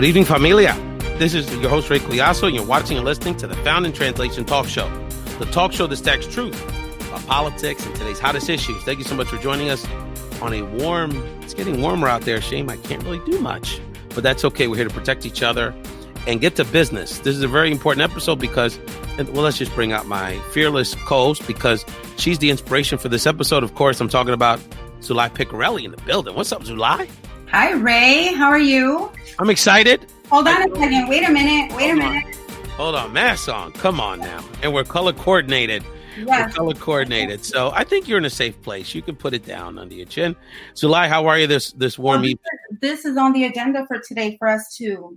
Good evening, familia. This is your host, Collazo, and you're watching and listening to the Found in Translation Talk Show, the talk show that stacks truth about politics and today's hottest issues. Thank you so much for joining us on a it's getting warmer out there. Shame I can't really do much, but that's okay. We're here to protect each other and get to business. This is a very important episode because, let's just bring out my fearless co-host because she's the inspiration for this episode. Of course, I'm talking about Sulaih Picorelli in the building. What's up, Sulaih? Hi, Ray. How are you? I'm excited. Hold on a second. Wait a minute. Hold on. Mask on. Come on now. And we're color coordinated. Yes. We're color coordinated. So I think you're in a safe place. You can put it down under your chin. Sulaih, how are you this warm evening? This is on the agenda for today for us to,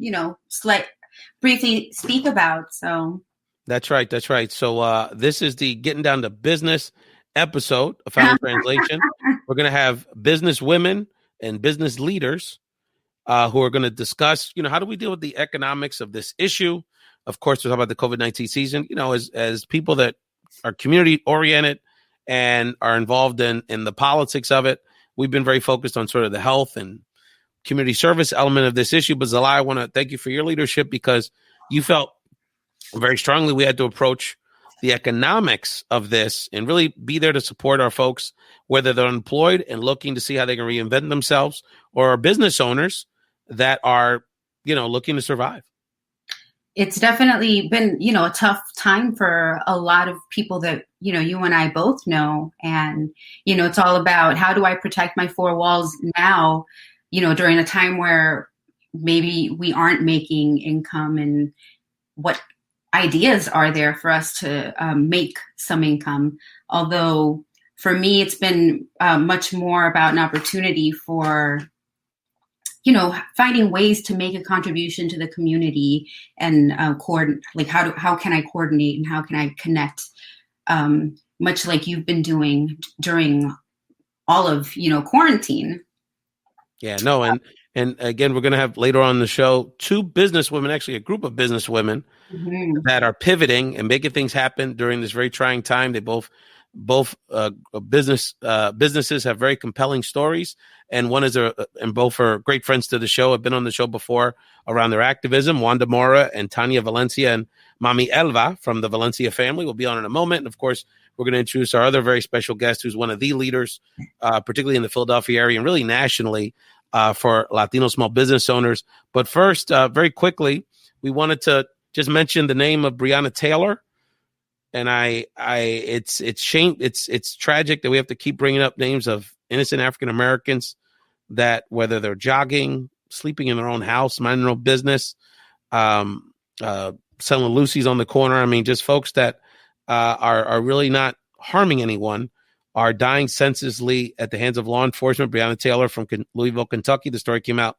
briefly speak about. So That's right. So this is the Getting Down to Business episode of Found in Translation. We're going to have business women and business leaders who are going to discuss, how do we deal with the economics of this issue? Of course, we're talking about the COVID-19 season, as people that are community oriented and are involved in the politics of it. We've been very focused on sort of the health and community service element of this issue. But Sulaih, I want to thank you for your leadership because you felt very strongly we had to approach the economics of this and really be there to support our folks, whether they're employed and looking to see how they can reinvent themselves or are business owners that are, looking to survive. it's definitely been, a tough time for a lot of people that, you and I both know. And, it's all about how do I protect my four walls now, during a time where maybe we aren't making income, and what ideas are there for us to make some income. Although for me, it's been much more about an opportunity for, finding ways to make a contribution to the community and how can I coordinate and how can I connect, much like you've been doing during all of, quarantine. Yeah, no. And again, we're going to have later on in the show, two businesswomen, actually a group of businesswomen that are pivoting and making things happen during this very trying time. They both businesses have very compelling stories. And one is and both are great friends to the show, have been on the show before around their activism. Wanda Mora and Tania Valencia and Mami Elva from the Valencia family will be on in a moment. And of course, we're going to introduce our other very special guest, who's one of the leaders, particularly in the Philadelphia area and really nationally, for Latino small business owners. But first, very quickly, we wanted to just mention the name of Breanna Taylor. And it's tragic that we have to keep bringing up names of innocent African Americans that, whether they're jogging, sleeping in their own house, minding their own business, selling Lucy's on the corner. I mean, just folks that are really not harming anyone, are dying senselessly at the hands of law enforcement. Breanna Taylor from Louisville, Kentucky. The story came out.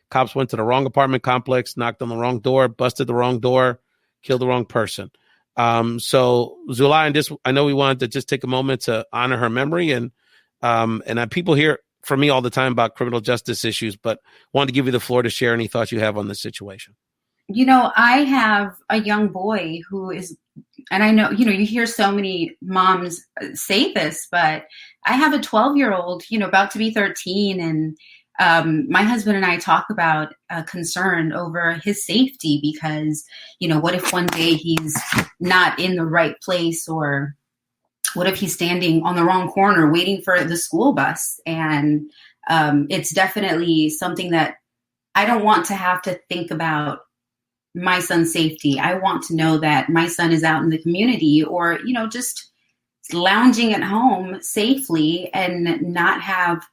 Cops went to the wrong apartment complex, knocked on the wrong door, busted the wrong door, killed the wrong person. So Sulaih, I know we wanted to just take a moment to honor her memory, and people hear from me all the time about criminal justice issues, but wanted to give you the floor to share any thoughts you have on this situation. I have a young boy who is, and I know, you hear so many moms say this, but I have a 12-year-old, about to be 13. And my husband and I talk about concern over his safety because, what if one day he's not in the right place, or what if he's standing on the wrong corner waiting for the school bus? And it's definitely something that I don't want to have to think about my son's safety. I want to know that my son is out in the community, or, just lounging at home safely, and not have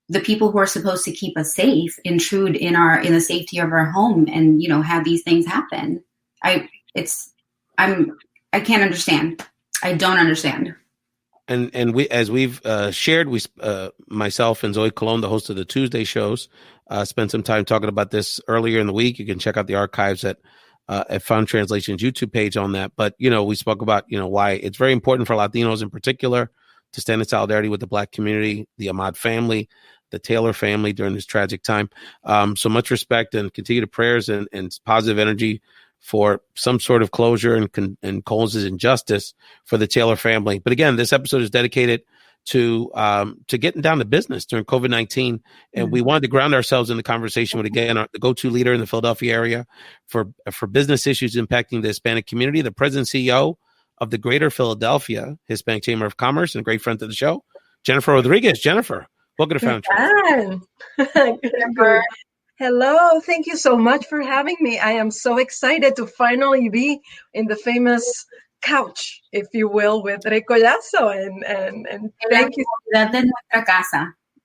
the people who are supposed to keep us safe intrude in the safety of our home and, have these things happen. I can't understand. I don't understand. And we, as we've shared, myself and Zoe Colon, the host of the Tuesday shows, spent some time talking about this earlier in the week. You can check out the archives at Found Translation's YouTube page on that. But, we spoke about, why it's very important for Latinos in particular to stand in solidarity with the Black community, the Ahmad family, the Taylor family during this tragic time. So much respect and continued prayers and positive energy for some sort of closure and causes and justice for the Taylor family. But again, this episode is dedicated to getting down to business during COVID-19. And we wanted to ground ourselves in the conversation with, again, the go-to leader in the Philadelphia area for business issues impacting the Hispanic community, the president and CEO of the Greater Philadelphia Hispanic Chamber of Commerce, and a great friend to the show, Jennifer Rodriguez. Jennifer, welcome to Foundation. Good. Hello. Thank you so much for having me. I am so excited to finally be in the famous couch, if you will, with Collazo. And thank you.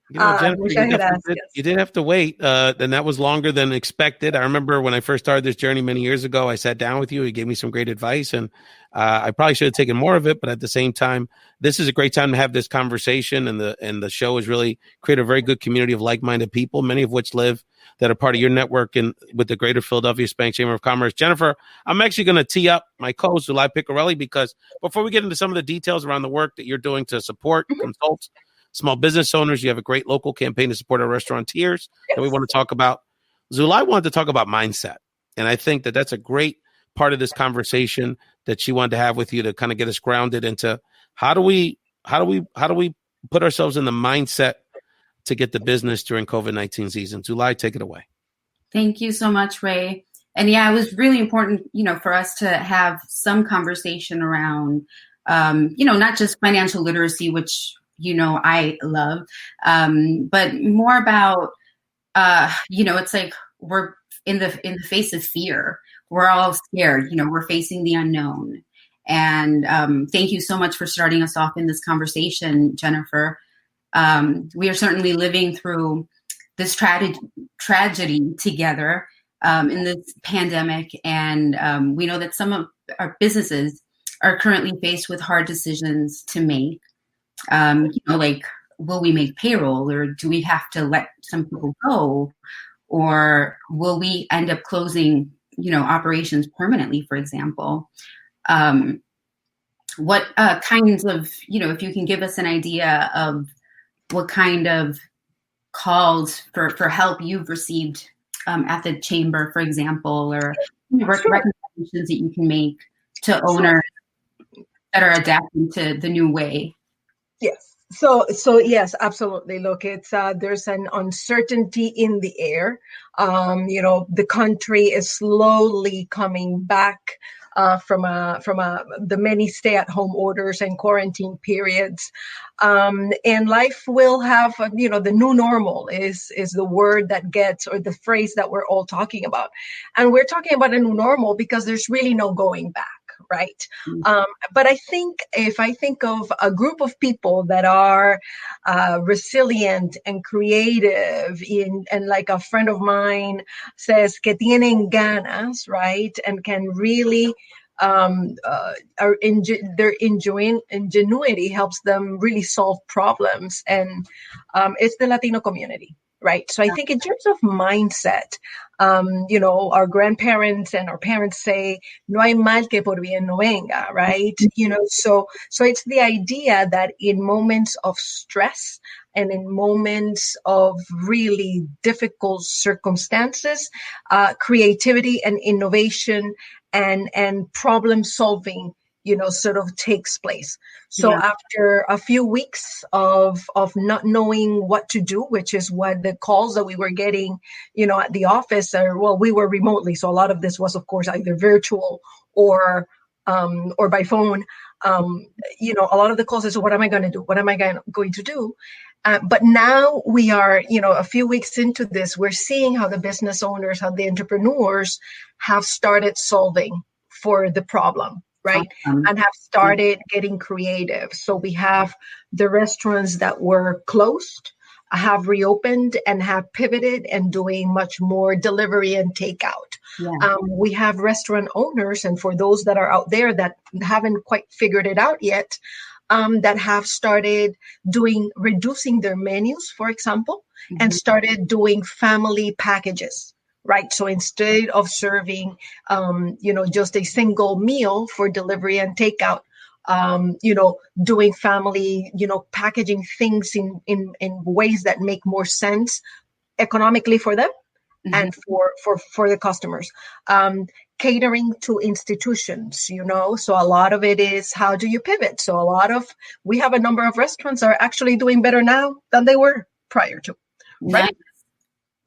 Jennifer, you did have to wait, and that was longer than expected. I remember when I first started this journey many years ago, I sat down with you. You gave me some great advice, and I probably should have taken more of it. But at the same time, this is a great time to have this conversation, and the show has really created a very good community of like-minded people, many of which live that are part of your network and with the Greater Philadelphia Hispanic Chamber of Commerce. Jennifer, I'm actually going to tee up my co-host, Sulaih Picorelli, because before we get into some of the details around the work that you're doing to support, consult small business owners, you have a great local campaign to support our restaurateurs that we want to talk about. Sulaih wanted to talk about mindset, and I think that that's a great part of this conversation that she wanted to have with you to kind of get us grounded into how do we put ourselves in the mindset to get the business during COVID-19 season. Sulaih, take it away. Thank you so much, Ray. And yeah, it was really important, for us to have some conversation around, not just financial literacy, which, I love, but more about, it's like we're in the face of fear. We're all scared, we're facing the unknown. And thank you so much for starting us off in this conversation, Jennifer. We are certainly living through this tragedy together in this pandemic. And we know that some of our businesses are currently faced with hard decisions to make. Like, will we make payroll, or do we have to let some people go? Or will we end up closing, operations permanently, for example? What kinds of, if you can give us an idea of what kind of calls for help you've received at the chamber, for example, or recommendations that you can make to owners that are adapting to the new way. Yes. So yes, absolutely. Look, it's there's an uncertainty in the air. The country is slowly coming back from the many stay-at-home orders and quarantine periods, and life will have the new normal is the word that gets, or the phrase that we're all talking about, and we're talking about a new normal because there's really no going back. Right. But I think if I think of a group of people that are resilient and creative, and like a friend of mine says, que tienen ganas, right, and can really their ingenuity helps them really solve problems, and it's the Latino community. Right. So I think in terms of mindset, our grandparents and our parents say, no hay mal que por bien no venga. Right. So it's the idea that in moments of stress and in moments of really difficult circumstances, creativity and innovation and problem solving sort of takes place. So after a few weeks of not knowing what to do, which is what the calls that we were getting, at the office, we were remotely. So a lot of this was, of course, either virtual or by phone. A lot of the calls is, so what am I going to do? What am I going to do? But now we are, a few weeks into this, we're seeing how the business owners, how the entrepreneurs have started solving for the problem. Right. And have started getting creative. So we have the restaurants that were closed, have reopened and have pivoted and doing much more delivery and takeout. We have restaurant owners, and for those that are out there that haven't quite figured it out yet, that have started reducing their menus, for example, and started doing family packages. Right. So instead of serving, just a single meal for delivery and takeout, doing family, packaging things in ways that make more sense economically for them and for the customers. catering to institutions, so a lot of it is how do you pivot? So we have a number of restaurants that are actually doing better now than they were prior to, right? Nice.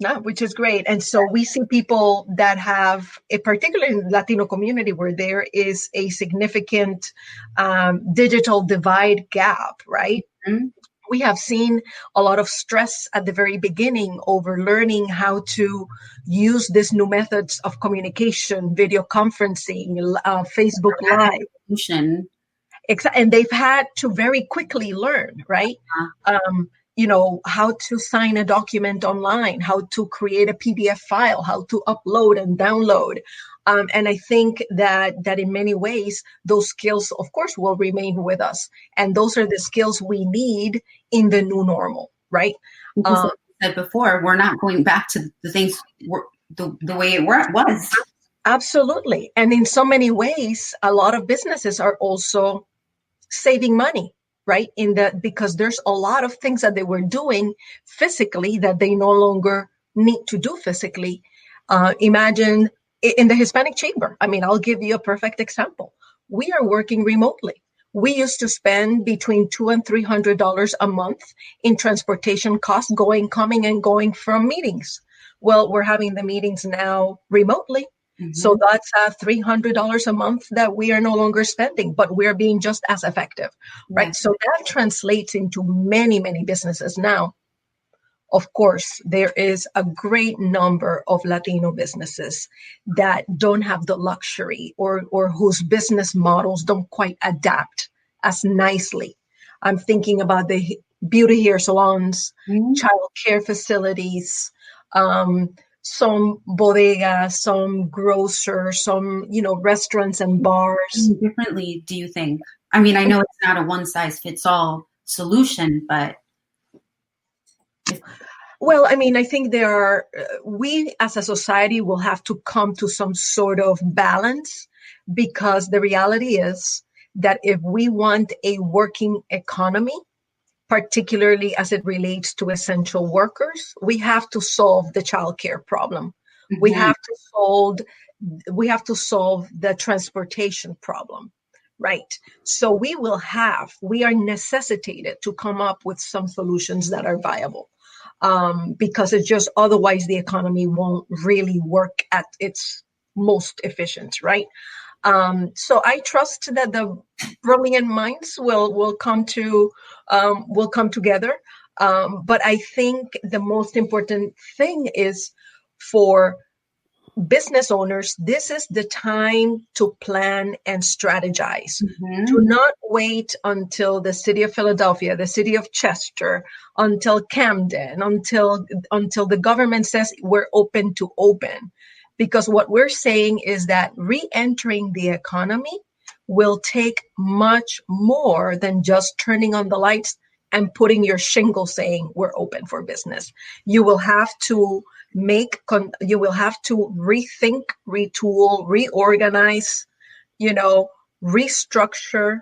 Yeah, which is great. And so we see people that have, particularly in the Latino community, where there is a significant digital divide gap, right? Mm-hmm. We have seen a lot of stress at the very beginning over learning how to use these new methods of communication, video conferencing, Facebook Live. And they've had to very quickly learn, right? How to sign a document online, how to create a PDF file, how to upload and download. And I think that in many ways, those skills, of course, will remain with us. And those are the skills we need in the new normal, right? Because like I said before, we're not going back to the things the way it was. Absolutely. And in so many ways, a lot of businesses are also saving money, right? Because there's a lot of things that they were doing physically that they no longer need to do physically. Imagine in the Hispanic Chamber. I mean, I'll give you a perfect example. We are working remotely. We used to spend between $200 and $300 a month in transportation costs, coming and going from meetings. Well, we're having the meetings now remotely. Mm-hmm. So that's $300 a month that we are no longer spending, but we're being just as effective, right? Yeah. So that translates into many, many businesses now. Of course, there is a great number of Latino businesses that don't have the luxury or whose business models don't quite adapt as nicely. I'm thinking about the beauty hair salons, child care facilities, some bodegas, some grocers, some, restaurants and bars. Differently, do you think? I mean, I know it's not a one-size-fits-all solution, but... Well, I mean, I think we as a society will have to come to some sort of balance, because the reality is that if we want a working economy, particularly as it relates to essential workers, we have to solve the childcare problem. Mm-hmm. We have to solve the transportation problem, right? So we are necessitated to come up with some solutions that are viable. Because it's just otherwise the economy won't really work at its most efficient, right? So I trust that the brilliant minds will come together. But I think the most important thing is for business owners, this is the time to plan and strategize. Mm-hmm. Do not wait until the city of Philadelphia, the city of Chester, until Camden, until the government says we're open to open. Because what we're saying is that re-entering the economy will take much more than just turning on the lights and putting your shingle saying we're open for business. You will have to rethink, retool, reorganize, restructure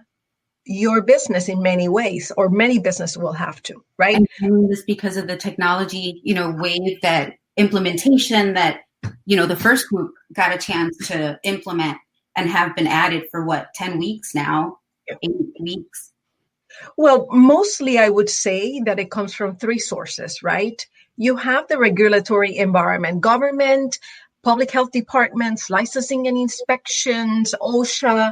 your business in many ways, or many businesses will have to, right? And I mean this because of the technology, wave, that implementation that, the first group got a chance to implement and have been added for 10 weeks now, 8 weeks. Well, mostly I would say that it comes from 3 sources, right? You have the regulatory environment, government, public health departments, licensing and inspections, OSHA,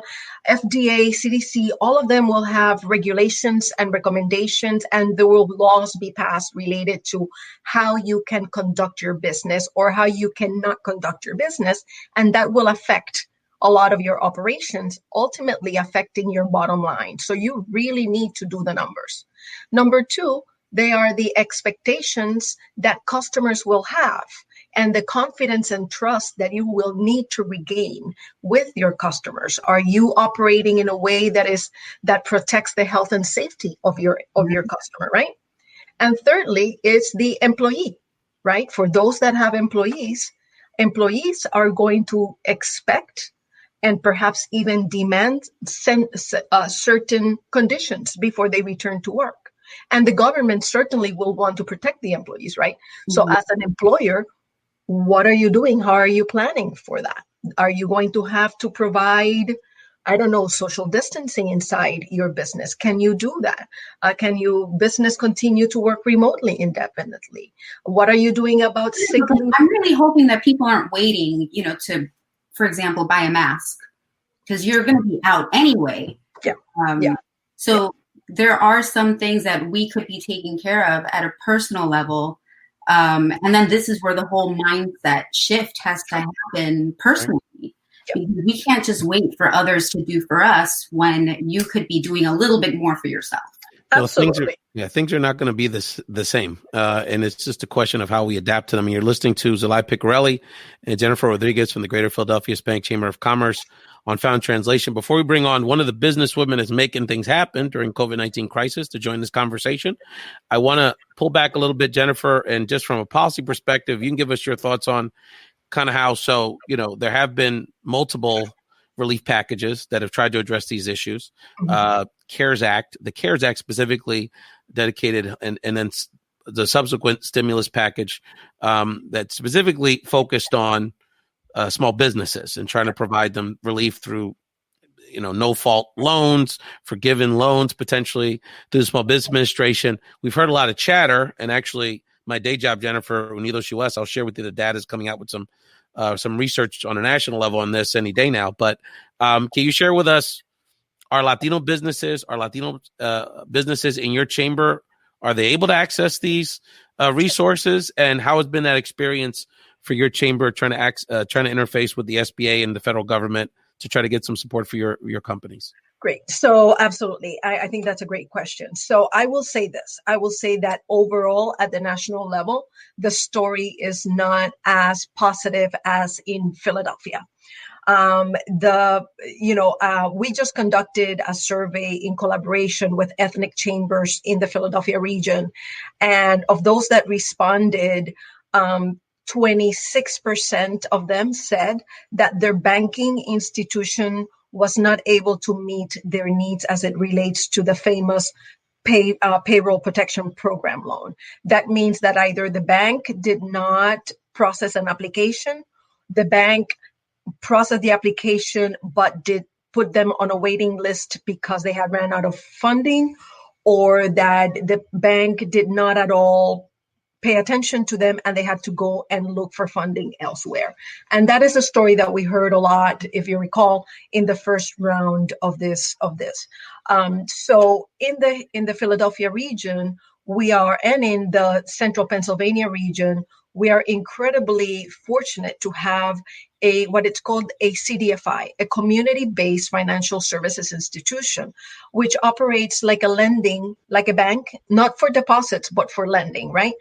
FDA, CDC, all of them will have regulations and recommendations, and there will laws be passed related to how you can conduct your business or how you cannot conduct your business. And that will affect a lot of your operations, ultimately affecting your bottom line. So you really need to do the numbers. Number 2, they are the expectations that customers will have and the confidence and trust that you will need to regain with your customers. Are you operating in a way that protects the health and safety of your customer, right? And thirdly, it's the employee, right? For those that have employees are going to expect and perhaps even demand certain conditions before they return to work. And the government certainly will want to protect the employees, right? Mm-hmm. So as an employer, what are you doing? How are you planning for that? Are you going to have to provide, I don't know, social distancing inside your business? Can you do that? Can your business continue to work remotely indefinitely? What are you doing about sick leave? I'm really hoping that people aren't waiting, to, for example, buy a mask, because you're going to be out anyway. So there are some things that we could be taking care of at a personal level. And then this is where the whole mindset shift has to happen personally. Because we can't just wait for others to do for us when you could be doing a little bit more for yourself. Absolutely. Things are not going to be the same. And it's just a question of how we adapt to them. And you're listening to Sulaih Picorelli and Jennifer Rodriguez from the Greater Philadelphia Hispanic Chamber of Commerce on Found Translation. Before we bring on one of the business women that's making things happen during COVID-19 crisis to join this conversation, I want to pull back a little bit, Jennifer, and just from a policy perspective, you can give us your thoughts on kind of how, there have been multiple relief packages that have tried to address these issues. The CARES Act specifically dedicated, and then the subsequent stimulus package that specifically focused on small businesses and trying to provide them relief through, no fault loans, forgiven loans, potentially through the Small Business Administration. We've heard a lot of chatter, and actually my day job, Jennifer, Unidos US, I'll share with you the data is coming out with some research on a national level on this any day now. But can you share with us, are Latino businesses in your chamber, are they able to access these resources? And how has been that experience for your chamber trying to interface with the SBA and the federal government to try to get some support for your companies? Great. So absolutely. I think that's a great question. So I will say this. I will say that overall at the national level, the story is not as positive as in Philadelphia. We just conducted a survey in collaboration with ethnic chambers in the Philadelphia region. And of those that responded, 26% of them said that their banking institution was not able to meet their needs as it relates to the famous payroll protection program loan. That means that either the bank did not process an application, the bank processed the application but did put them on a waiting list because they had ran out of funding, or that the bank did not at all pay attention to them and they had to go and look for funding elsewhere. And that is a story that we heard a lot, if you recall, in the first round of this. So in the Philadelphia region, and in the central Pennsylvania region, we are incredibly fortunate to have what it's called a CDFI, a community-based financial services institution, which operates like a bank, not for deposits, but for lending, right?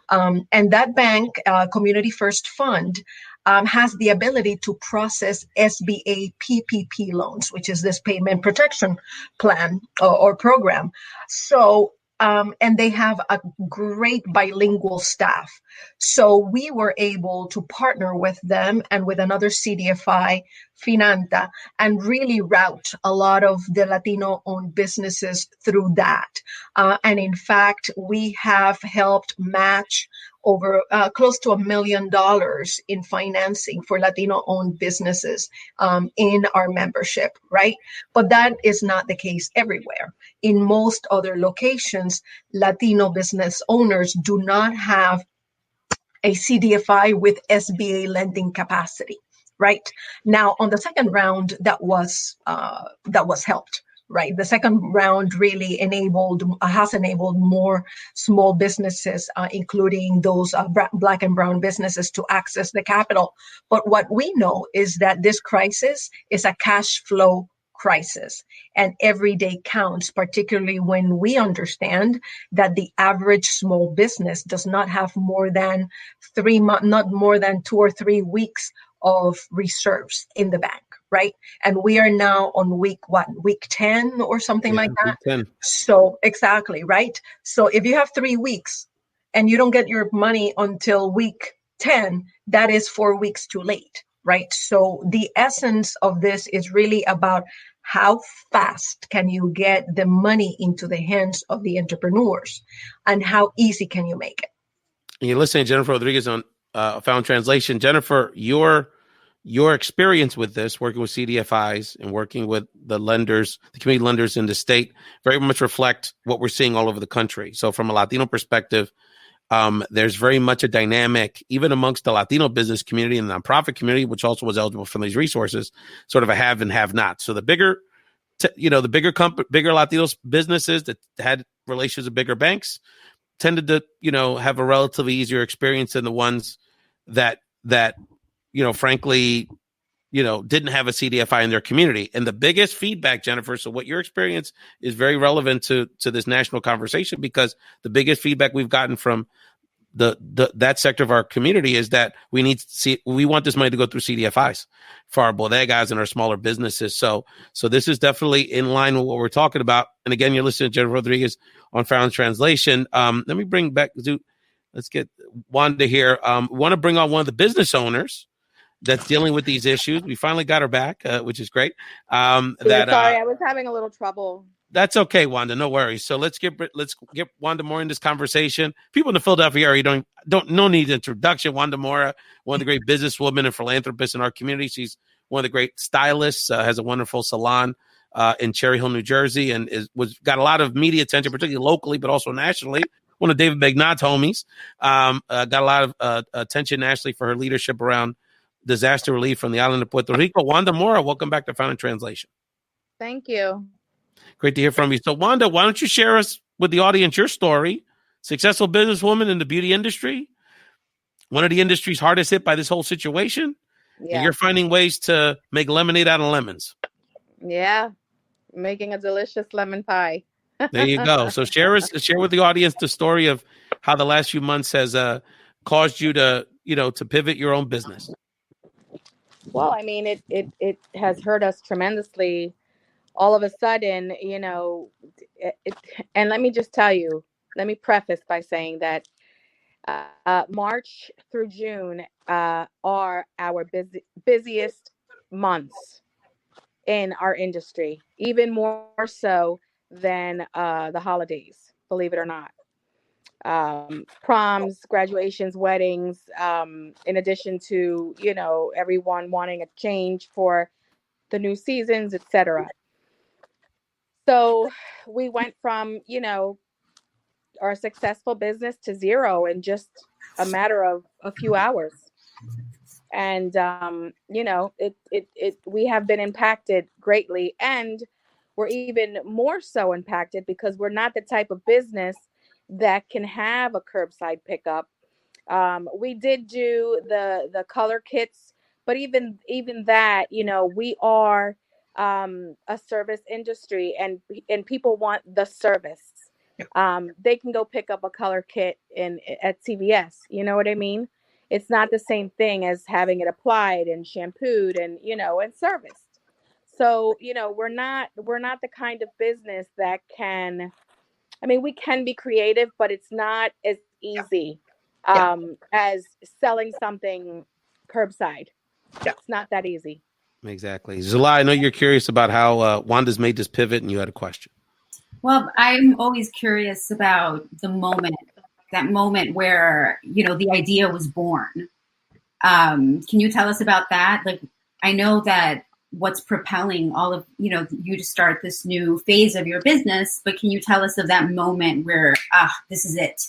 And that bank, Community First Fund, has the ability to process SBA PPP loans, which is this payment protection plan or program. So, and they have a great bilingual staff. So we were able to partner with them and with another CDFI, Finanta, and really route a lot of the Latino-owned businesses through that. And in fact, we have helped match over close to $1 million in financing for Latino-owned businesses in our membership, right? But that is not the case everywhere. In most other locations, Latino business owners do not have a CDFI with SBA lending capacity, right? Now, on the second round, that was helped. Right. The second round really has enabled more small businesses, including those Black and brown businesses, to access the capital. But what we know is that this crisis is a cash flow crisis, and every day counts, particularly when we understand that the average small business does not have more than 2 or 3 weeks of reserves in the bank. Right. And we are now on week 10 or something like that. Week 10. So exactly. Right. So if you have 3 weeks and you don't get your money until week 10, that is 4 weeks too late. Right. So the essence of this is really about how fast can you get the money into the hands of the entrepreneurs and how easy can you make it? You're listening to Jennifer Rodriguez on Found Translation. Jennifer, your your experience with this, working with CDFIs and working with the lenders, the community lenders in the state, very much reflect what we're seeing all over the country. So from a Latino perspective, there's very much a dynamic, even amongst the Latino business community and the nonprofit community, which also was eligible for these resources, sort of a have and have not. So the bigger Latino businesses that had relations with bigger banks tended to, have a relatively easier experience than the ones that frankly, didn't have a CDFI in their community. And the biggest feedback, Jennifer, so what your experience is very relevant to this national conversation, because the biggest feedback we've gotten from that sector of our community is that we want this money to go through CDFIs for our bodegas and our smaller businesses. So this is definitely in line with what we're talking about. And again, you're listening to Jennifer Rodriguez on Found Translation. Let me bring back, let's get Wanda here. We want to bring on one of the business owners that's dealing with these issues. We finally got her back, which is great. Sorry, I was having a little trouble. That's okay, Wanda. No worries. So let's get Wanda Mora in this conversation. People in the Philadelphia area no need introduction. Wanda Mora, one of the great businesswomen and philanthropists in our community. She's one of the great stylists. Has a wonderful salon in Cherry Hill, New Jersey, and got a lot of media attention, particularly locally, but also nationally. One of David Begnat's homies. Got a lot of attention nationally for her leadership around disaster relief from the island of Puerto Rico. Wanda Mora, welcome back to Found in Translation. Thank you. Great to hear from you. So, Wanda, why don't you share us with the audience your story? Successful businesswoman in the beauty industry, one of the industries hardest hit by this whole situation. Yeah. And you're finding ways to make lemonade out of lemons. Yeah, making a delicious lemon pie. There you go. So share with the audience the story of how the last few months has caused you to pivot your own business. Well, I mean, it has hurt us tremendously. All of a sudden, and let me just tell you, let me preface by saying that March through June are our busiest months in our industry, even more so than the holidays, believe it or not. Proms, graduations, weddings, in addition to, everyone wanting a change for the new seasons, etc. So we went from, our successful business to zero in just a matter of a few hours. And, we have been impacted greatly, and we're even more so impacted because we're not the type of business that can have a curbside pickup. We did do the color kits, but even that, we are a service industry, and people want the service. They can go pick up a color kit at CVS. You know what I mean? It's not the same thing as having it applied and shampooed and and serviced. So we're not the kind of business that can. I mean, we can be creative, but it's not as easy as selling something curbside. Yeah. It's not that easy. Exactly. Sulaih, I know you're curious about how Wanda's made this pivot, and you had a question. Well, I'm always curious about that moment where, the idea was born. Can you tell us about that? Like, I know that what's propelling all of, you to start this new phase of your business, but can you tell us of that moment where, this is it?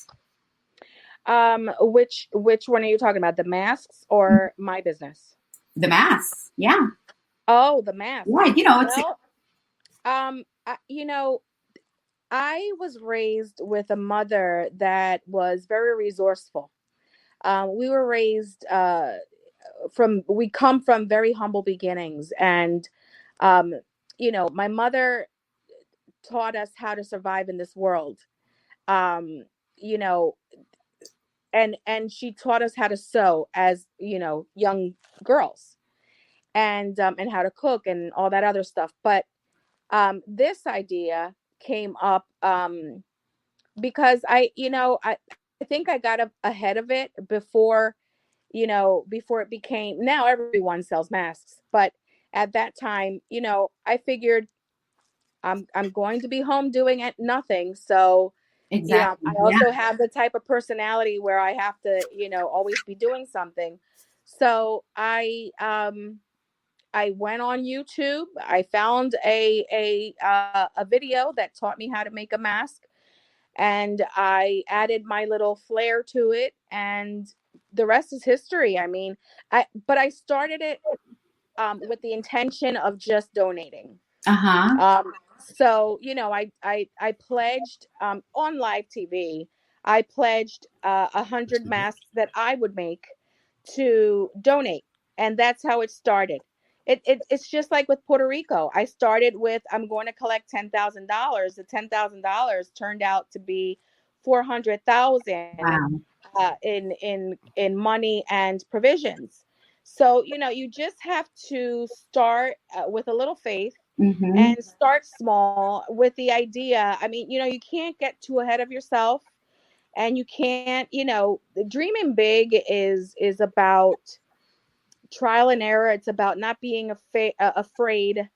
Which one are you talking about? The masks or my business? The masks. Yeah. Oh, the masks. Right. I was raised with a mother that was very resourceful. We were raised, we come from very humble beginnings, and my mother taught us how to survive in this world, and she taught us how to sew as young girls, and how to cook and all that other stuff. But this idea came up because I think I got ahead of it before it became, now everyone sells masks. But at that time, I figured I'm going to be home doing nothing. So exactly. I also have the type of personality where I have to, always be doing something. So I went on YouTube. I found a video that taught me how to make a mask, and I added my little flair to it, and the rest is history. I mean, I started it with the intention of just donating. So, you know, I pledged on live TV. I pledged 100 masks that I would make to donate, and that's how it started. It's just like with Puerto Rico. I started with, I'm going to collect $10,000. The $10,000 turned out to be 400,000 in money and provisions. So, you know, you just have to start with a little faith. And start small with the idea. I mean, you know, you can't get too ahead of yourself, and you can't, you know, dreaming big is about trial and error. It's about not being afraid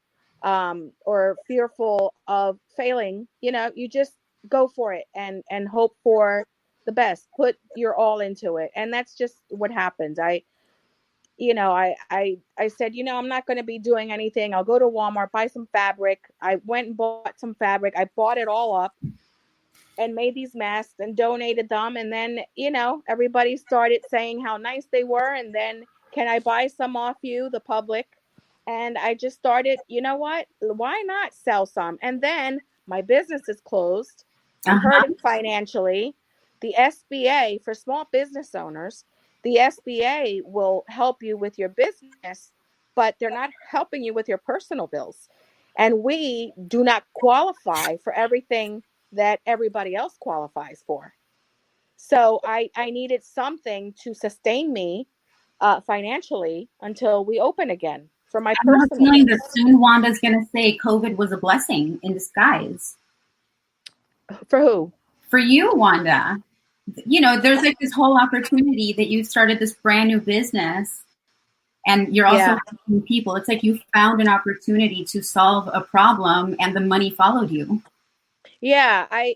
or fearful of failing. You know, you just go for it and hope for the best. Put your all into it, and that's just what happens. I said, you know, I'm not going to be doing anything. I'll go to Walmart, buy some fabric. I went and bought some fabric. I bought it all up and made these masks and donated them. And then, you know, everybody started saying how nice they were. And then, can I buy some off you, the public? And I just started, you know what? Why not sell some? And then my business is closed. I'm hurting financially. The SBA, for small business owners, the SBA will help you with your business, but they're not helping you with your personal bills. And we do not qualify for everything that everybody else qualifies for. So I needed something to sustain me financially until we open again for my personal. I'm feeling that soon Wanda's going to say COVID was a blessing in disguise. For who? For you, Wanda. You know, there's like this whole opportunity that you started this brand new business, and you're also helping people. It's like you found an opportunity to solve a problem, and the money followed you. Yeah, I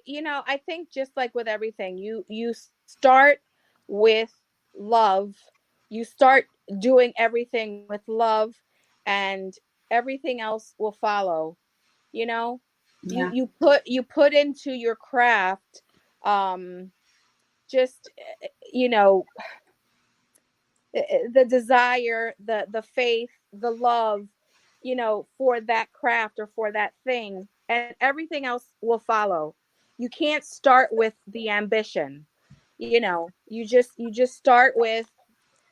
think just like with everything, you start with love. You start doing everything with love, and everything else will follow. You know, you put into your craft. Just, you know, the desire, the faith, the love, you know, for that craft or for that thing, and everything else will follow. You can't start with the ambition, you know, you just start with,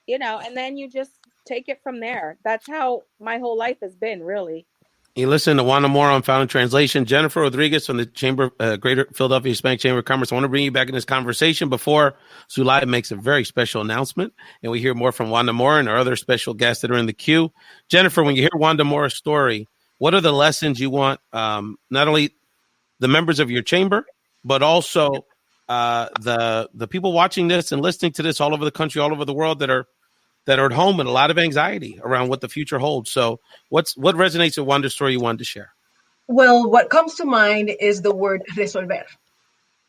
you know, and then you just take it from there. That's how my whole life has been, really. You listen to Wanda Mora on Found in Translation. Jennifer Rodriguez from the Chamber, Greater Philadelphia Hispanic Chamber of Commerce. I want to bring you back in this conversation before Sulaih makes a very special announcement, and we hear more from Wanda Mora and our other special guests that are in the queue. Jennifer, when you hear Wanda Mora's story, what are the lessons you want not only the members of your chamber, but also the people watching this and listening to this all over the country, all over the world that are at home, and a lot of anxiety around what the future holds. So what resonates with Wanda's story you wanted to share? Well, what comes to mind is the word resolver,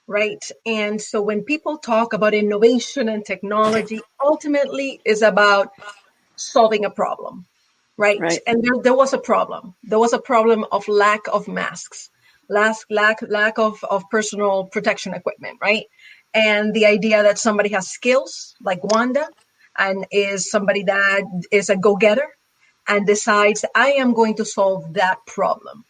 right? And so when people talk about innovation and technology, ultimately is about solving a problem, right? And there was a problem. There was a problem of lack of masks, lack of personal protection equipment, right? And the idea that somebody has skills like Wanda, and is somebody that is a go-getter and decides, I am going to solve that problem.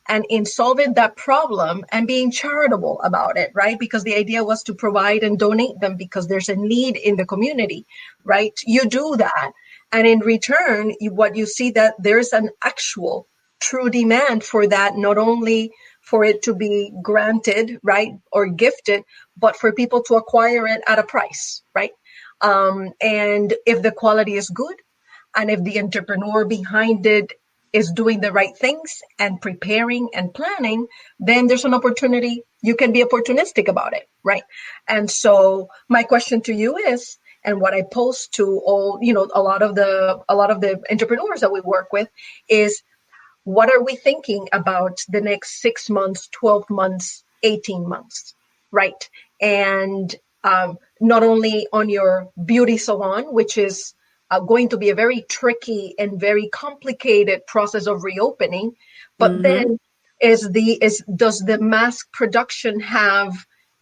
And in solving that problem and being charitable about it, right? Because the idea was to provide and donate them because there's a need in the community, right? You do that. And in return, what you see that there's an actual true demand for that, not only for it to be granted, right, or gifted, but for people to acquire it at a price, right? And if the quality is good, and if the entrepreneur behind it is doing the right things and preparing and planning, then there's an opportunity. You can be opportunistic about it, right? And so my question to you is, and what I post to all, you know, a lot of the entrepreneurs that we work with is, what are we thinking about the next 6 months, 12 months, 18 months, right? And not only on your beauty salon, which is going to be a very tricky and very complicated process of reopening. But then does the mask production have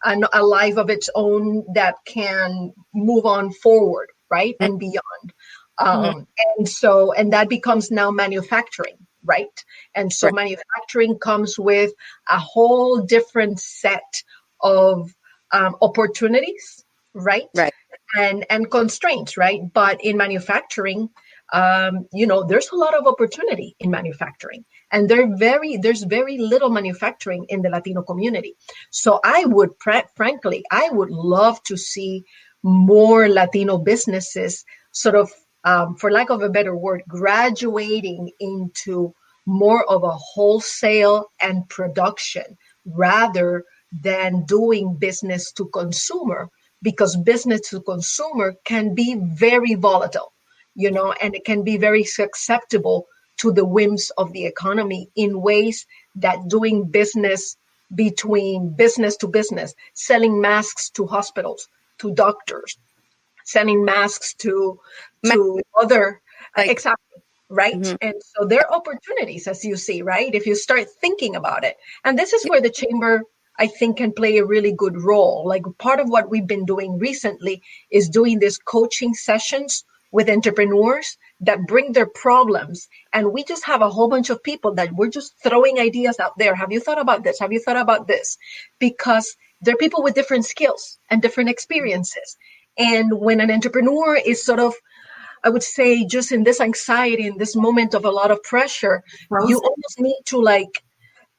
a life of its own that can move on forward, right? And beyond. And that becomes now manufacturing, right? And so manufacturing comes with a whole different set of opportunities, right? And constraints, right? But in manufacturing, there's a lot of opportunity in manufacturing, and there's very little manufacturing in the Latino community. So I would love to see more Latino businesses sort of, for lack of a better word, graduating into more of a wholesale and production rather than doing business to consumer, because business to consumer can be very volatile, and it can be very susceptible to the whims of the economy in ways that doing business between business to business, selling masks to hospitals, to doctors, sending masks to other, exactly, right? And so there are opportunities, as you see, right? If you start thinking about it. And this is where the chamber, I think, can play a really good role. Like, part of what we've been doing recently is doing these coaching sessions with entrepreneurs that bring their problems. And we just have a whole bunch of people that we're just throwing ideas out there. Have you thought about this? Have you thought about this? Because they're people with different skills and different experiences. And when an entrepreneur is sort of, I would say, just in this anxiety, in this moment of a lot of pressure, you almost need to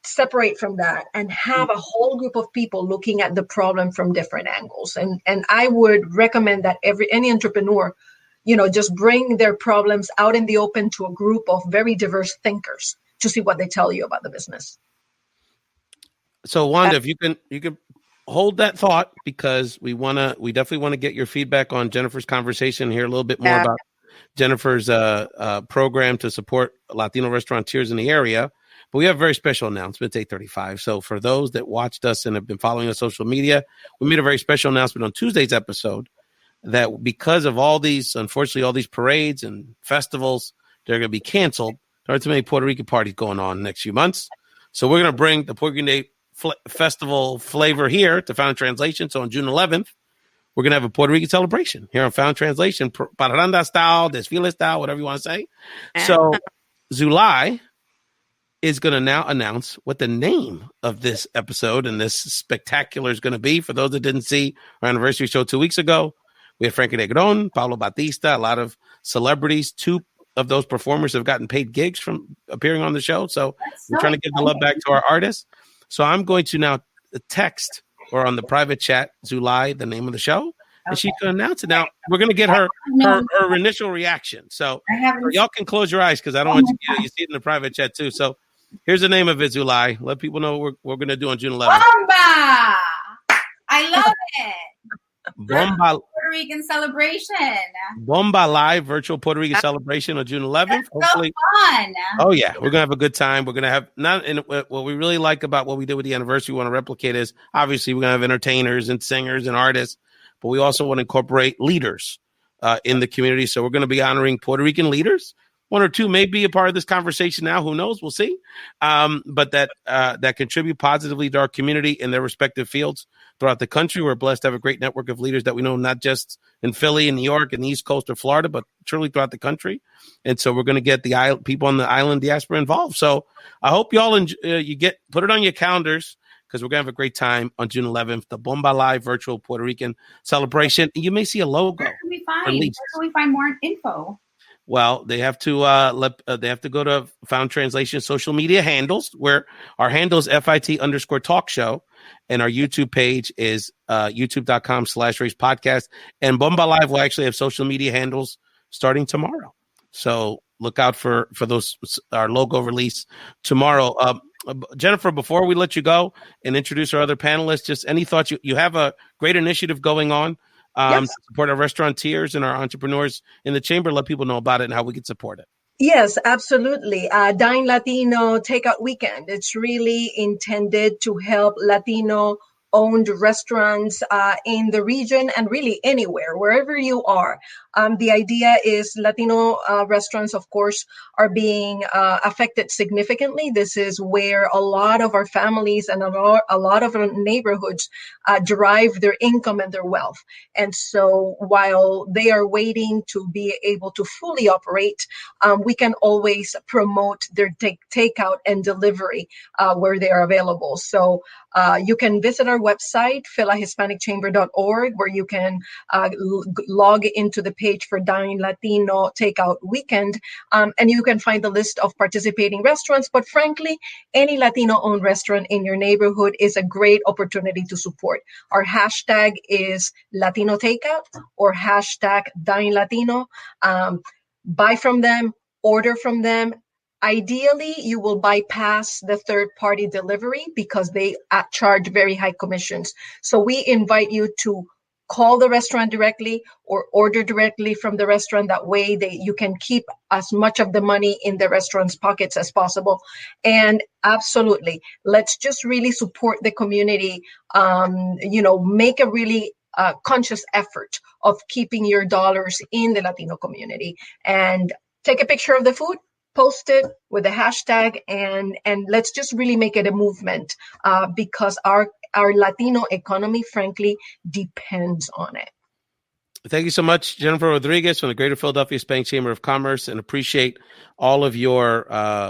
separate from that and have a whole group of people looking at the problem from different angles. And I would recommend that any entrepreneur, just bring their problems out in the open to a group of very diverse thinkers to see what they tell you about the business. So Wanda, if you can hold that thought, because we definitely want to get your feedback on Jennifer's conversation, hear a little bit more about Jennifer's program to support Latino restaurateurs in the area. But we have a very special announcement. It's 8:35. So for those that watched us and have been following us on social media, we made a very special announcement on Tuesday's episode that because of unfortunately, all these parades and festivals, they're going to be canceled. There aren't too many Puerto Rican parties going on in the next few months. So we're going to bring the Puerto Rican Day festival flavor here to Found Translation. So on June 11th, we're going to have a Puerto Rican celebration here on Found Translation, parranda style, desfile style, whatever you want to say. So Sulaih is going to now announce what the name of this episode and this spectacular is going to be. For those that didn't see our anniversary show 2 weeks ago, we had Frankie Negron, Pablo Batista, a lot of celebrities. 2 of those performers have gotten paid gigs from appearing on the show. So we're trying to give the love back to our artists. So I'm going to now text or on the private chat Sulaih the name of the show, and she can announce it. Now we're going to get her initial reaction. So y'all can close your eyes because I don't want you see it in the private chat too. So here's the name of it, Sulaih. Let people know what we're going to do on June 11th. Bomba! I love it. Bomba Puerto Rican celebration. Bomba Live virtual Puerto Rican celebration on June 11th. That's hopefully, so fun. Oh yeah, we're gonna have a good time. We're gonna have what we really like about what we did with the anniversary. We want to replicate is obviously we're gonna have entertainers and singers and artists, but we also want to incorporate leaders in the community. So we're gonna be honoring Puerto Rican leaders. 1 or 2 may be a part of this conversation now. Who knows? We'll see. But that contribute positively to our community in their respective fields throughout the country. We're blessed to have a great network of leaders that we know, not just in Philly and New York and the East Coast or Florida, but truly throughout the country. And so we're going to get the people on the island diaspora involved. So I hope y'all put it on your calendars, because we're going to have a great time on June 11th, the Bomba Live virtual Puerto Rican celebration. You may see a logo. Where can we find more info? Well, they have to go to Found Translation social media handles, where our handle is FIT_talk show. And our YouTube page is youtube.com/race podcast. And Bomba Live will actually have social media handles starting tomorrow. So look out for those, our logo release tomorrow. Jennifer, before we let you go and introduce our other panelists, just any thoughts? You have a great initiative going on. Yes. To support our restaurateurs and our entrepreneurs in the chamber. Let people know about it and how we can support it. Yes, absolutely. Dine Latino Takeout Weekend. It's really intended to help Latino owned restaurants in the region and really anywhere, wherever you are. The idea is Latino restaurants, of course, are being affected significantly. This is where a lot of our families and a lot of our neighborhoods derive their income and their wealth. And so while they are waiting to be able to fully operate, we can always promote their takeout and delivery where they are available. So you can visit our website, philahispanicchamber.org, where you can log into the page for Dine Latino Takeout Weekend, and you can find the list of participating restaurants. But frankly, any Latino-owned restaurant in your neighborhood is a great opportunity to support. Our hashtag is Latino Takeout or hashtag Dine Latino. Buy from them, order from them. Ideally, you will bypass the third-party delivery because they charge very high commissions. So we invite you to call the restaurant directly or order directly from the restaurant. That way you can keep as much of the money in the restaurant's pockets as possible. And absolutely, let's just really support the community, make a really conscious effort of keeping your dollars in the Latino community, and take a picture of the food, post it with a hashtag, and let's just really make it a movement because our Latino economy, frankly, depends on it. Thank you so much, Jennifer Rodriguez from the Greater Philadelphia Hispanic Chamber of Commerce, and appreciate all of your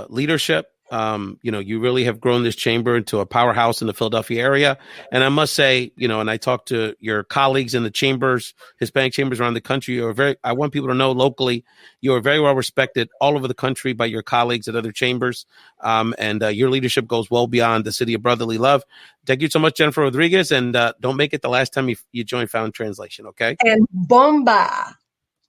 leadership. You really have grown this chamber into a powerhouse in the Philadelphia area. And I must say, and I talk to your colleagues in the chambers, Hispanic chambers around the country, I want people to know locally, you are very well respected all over the country by your colleagues at other chambers. And your leadership goes well beyond the city of brotherly love. Thank you so much, Jennifer Rodriguez. And don't make it the last time you join Found Translation, okay? And bomba.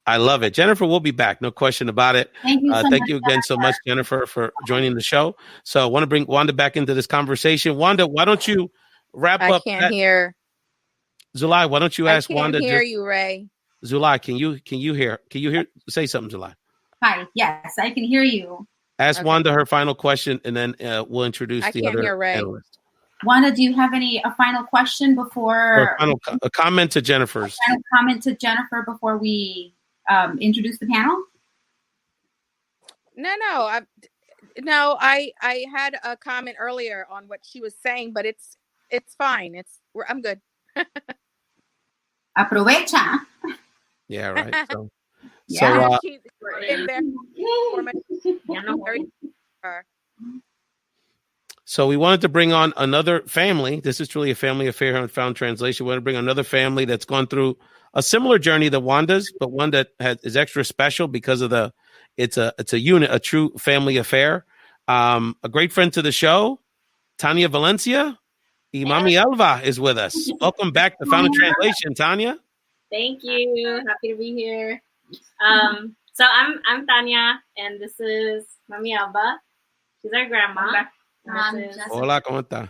I love it. Jennifer will be back. No question about it. Thank you thank you again so much, Jennifer, for joining the show. So I want to bring Wanda back into this conversation. Wanda, why don't you wrap up? I can't hear. Sulaih, why don't you ask Wanda? I can't hear you, Ray. Sulaih, can you hear? Say something, Sulaih. Hi. Yes, I can hear you. Ask Wanda her final question, and then we'll introduce the other panelists. Wanda, do you have a final question before? A comment to Jennifer's. A final comment to Jennifer before we introduce the panel? No. I had a comment earlier on what she was saying, but it's fine. I'm good. Aprovecha. Yeah, right. So, yeah. So we wanted to bring on another family. This is truly a family affair on Found Translation. We want to bring another family that's gone through a similar journey to Wanda's, but one that is extra special because of it's a unit, a true family affair. A great friend to the show, Tania Valencia, y Mami Elva is with us. Welcome back to Found Translation, Tania. Thank you. Happy to be here. So I'm Tania, and this is Mami Elva. She's our grandma. Hola, ¿cómo está?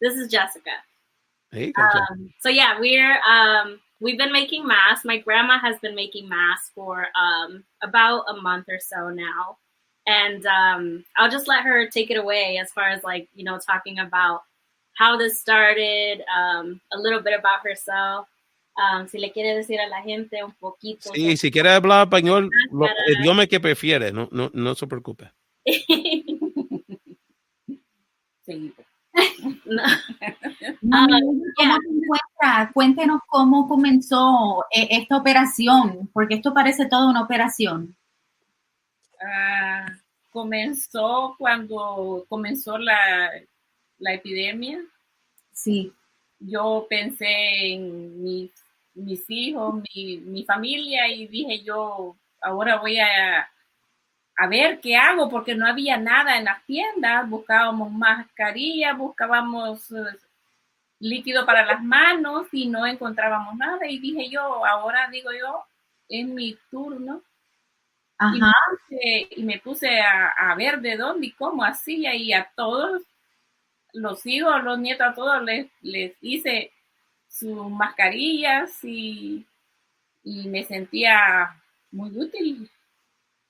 This is Jessica. Hey, so yeah, we've been making masks. My grandma has been making masks for about a month or so now, and I'll just let her take it away as far as talking about how this started, a little bit about herself. Si le quiere decir a la gente un poquito. Sí, si quiere hablar español, el idioma que prefiere, no se preocupe. Cuéntenos cómo comenzó esta operación, porque esto parece toda una operación. Comenzó cuando comenzó la epidemia. Sí. Yo pensé en mis hijos, mi familia, y dije yo, ahora voy a ver qué hago, porque no había nada en las tiendas. Buscábamos mascarillas, buscábamos líquido para las manos y no encontrábamos nada. Y dije yo, ahora digo yo, es mi turno. Ajá. Y me puse a ver de dónde y cómo hacía, y a todos los hijos, los nietos, a todos les hice sus mascarillas, y me sentía muy útil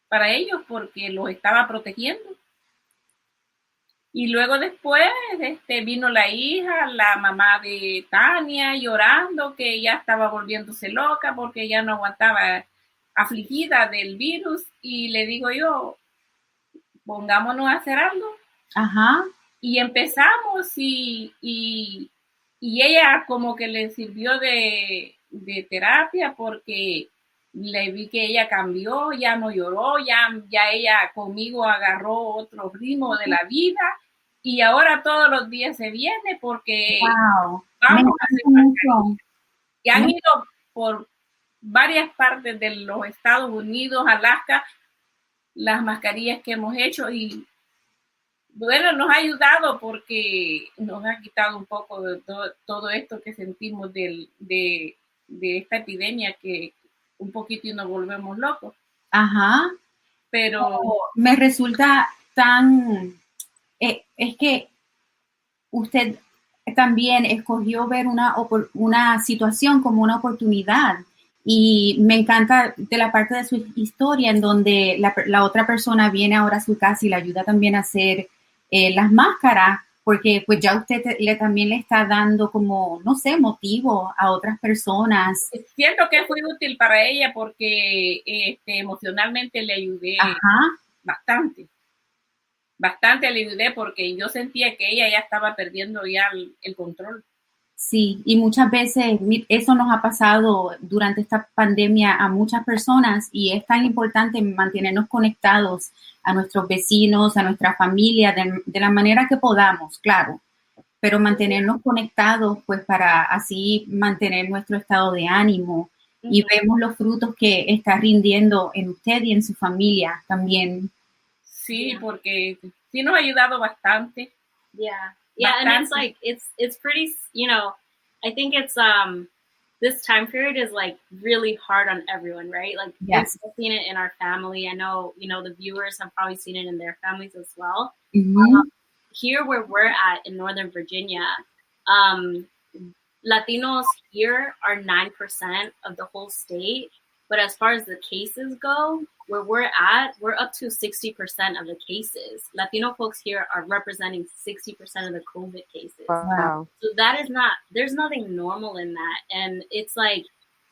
para ellos porque los estaba protegiendo. Y luego después vino la hija, la mamá de Tania, llorando que ya estaba volviéndose loca porque ya no aguantaba, afligida del virus. Y le digo yo, pongámonos a hacer algo. Ajá. Y empezamos y ella como que le sirvió de terapia porque le vi que ella cambió, ya no lloró, ya ella conmigo agarró otro ritmo de la vida y ahora todos los días se viene porque Wow. vamos a hacer mucho. y han ido por varias partes de los Estados Unidos, Alaska, las mascarillas que hemos hecho y bueno, nos ha ayudado porque nos ha quitado un poco de todo esto que sentimos de esta epidemia que un poquito y nos volvemos locos. Ajá. Pero me resulta tan... es que usted también escogió ver una situación como una oportunidad y me encanta de la parte de su historia en donde la otra persona viene ahora a su casa y le ayuda también a hacer las máscaras, porque pues ya usted también le está dando como, no sé, motivo a otras personas. Siento que fue útil para ella porque emocionalmente le ayudé. Ajá. Bastante le ayudé porque yo sentía que ella ya estaba perdiendo ya el control. Sí, y muchas veces eso nos ha pasado durante esta pandemia a muchas personas y es tan importante mantenernos conectados a nuestros vecinos, a nuestra familia, de la manera que podamos, claro, pero mantenernos conectados pues para así mantener nuestro estado de ánimo y vemos los frutos que está rindiendo en usted y en su familia también. Sí, porque sí nos ha ayudado bastante. Yeah, and it's like it's pretty, you know, I think it's this time period is like really hard on everyone, right? Like yes. We've seen it in our family. I know, you know, the viewers have probably seen it in their families as well. Here where we're at in Northern Virginia, Latinos here are 9% of the whole state. But as far as the cases go, where we're at, we're up to 60% of the cases. Latino folks here are representing 60% of the COVID cases. Wow. So that is not, there's nothing normal in that. And it's like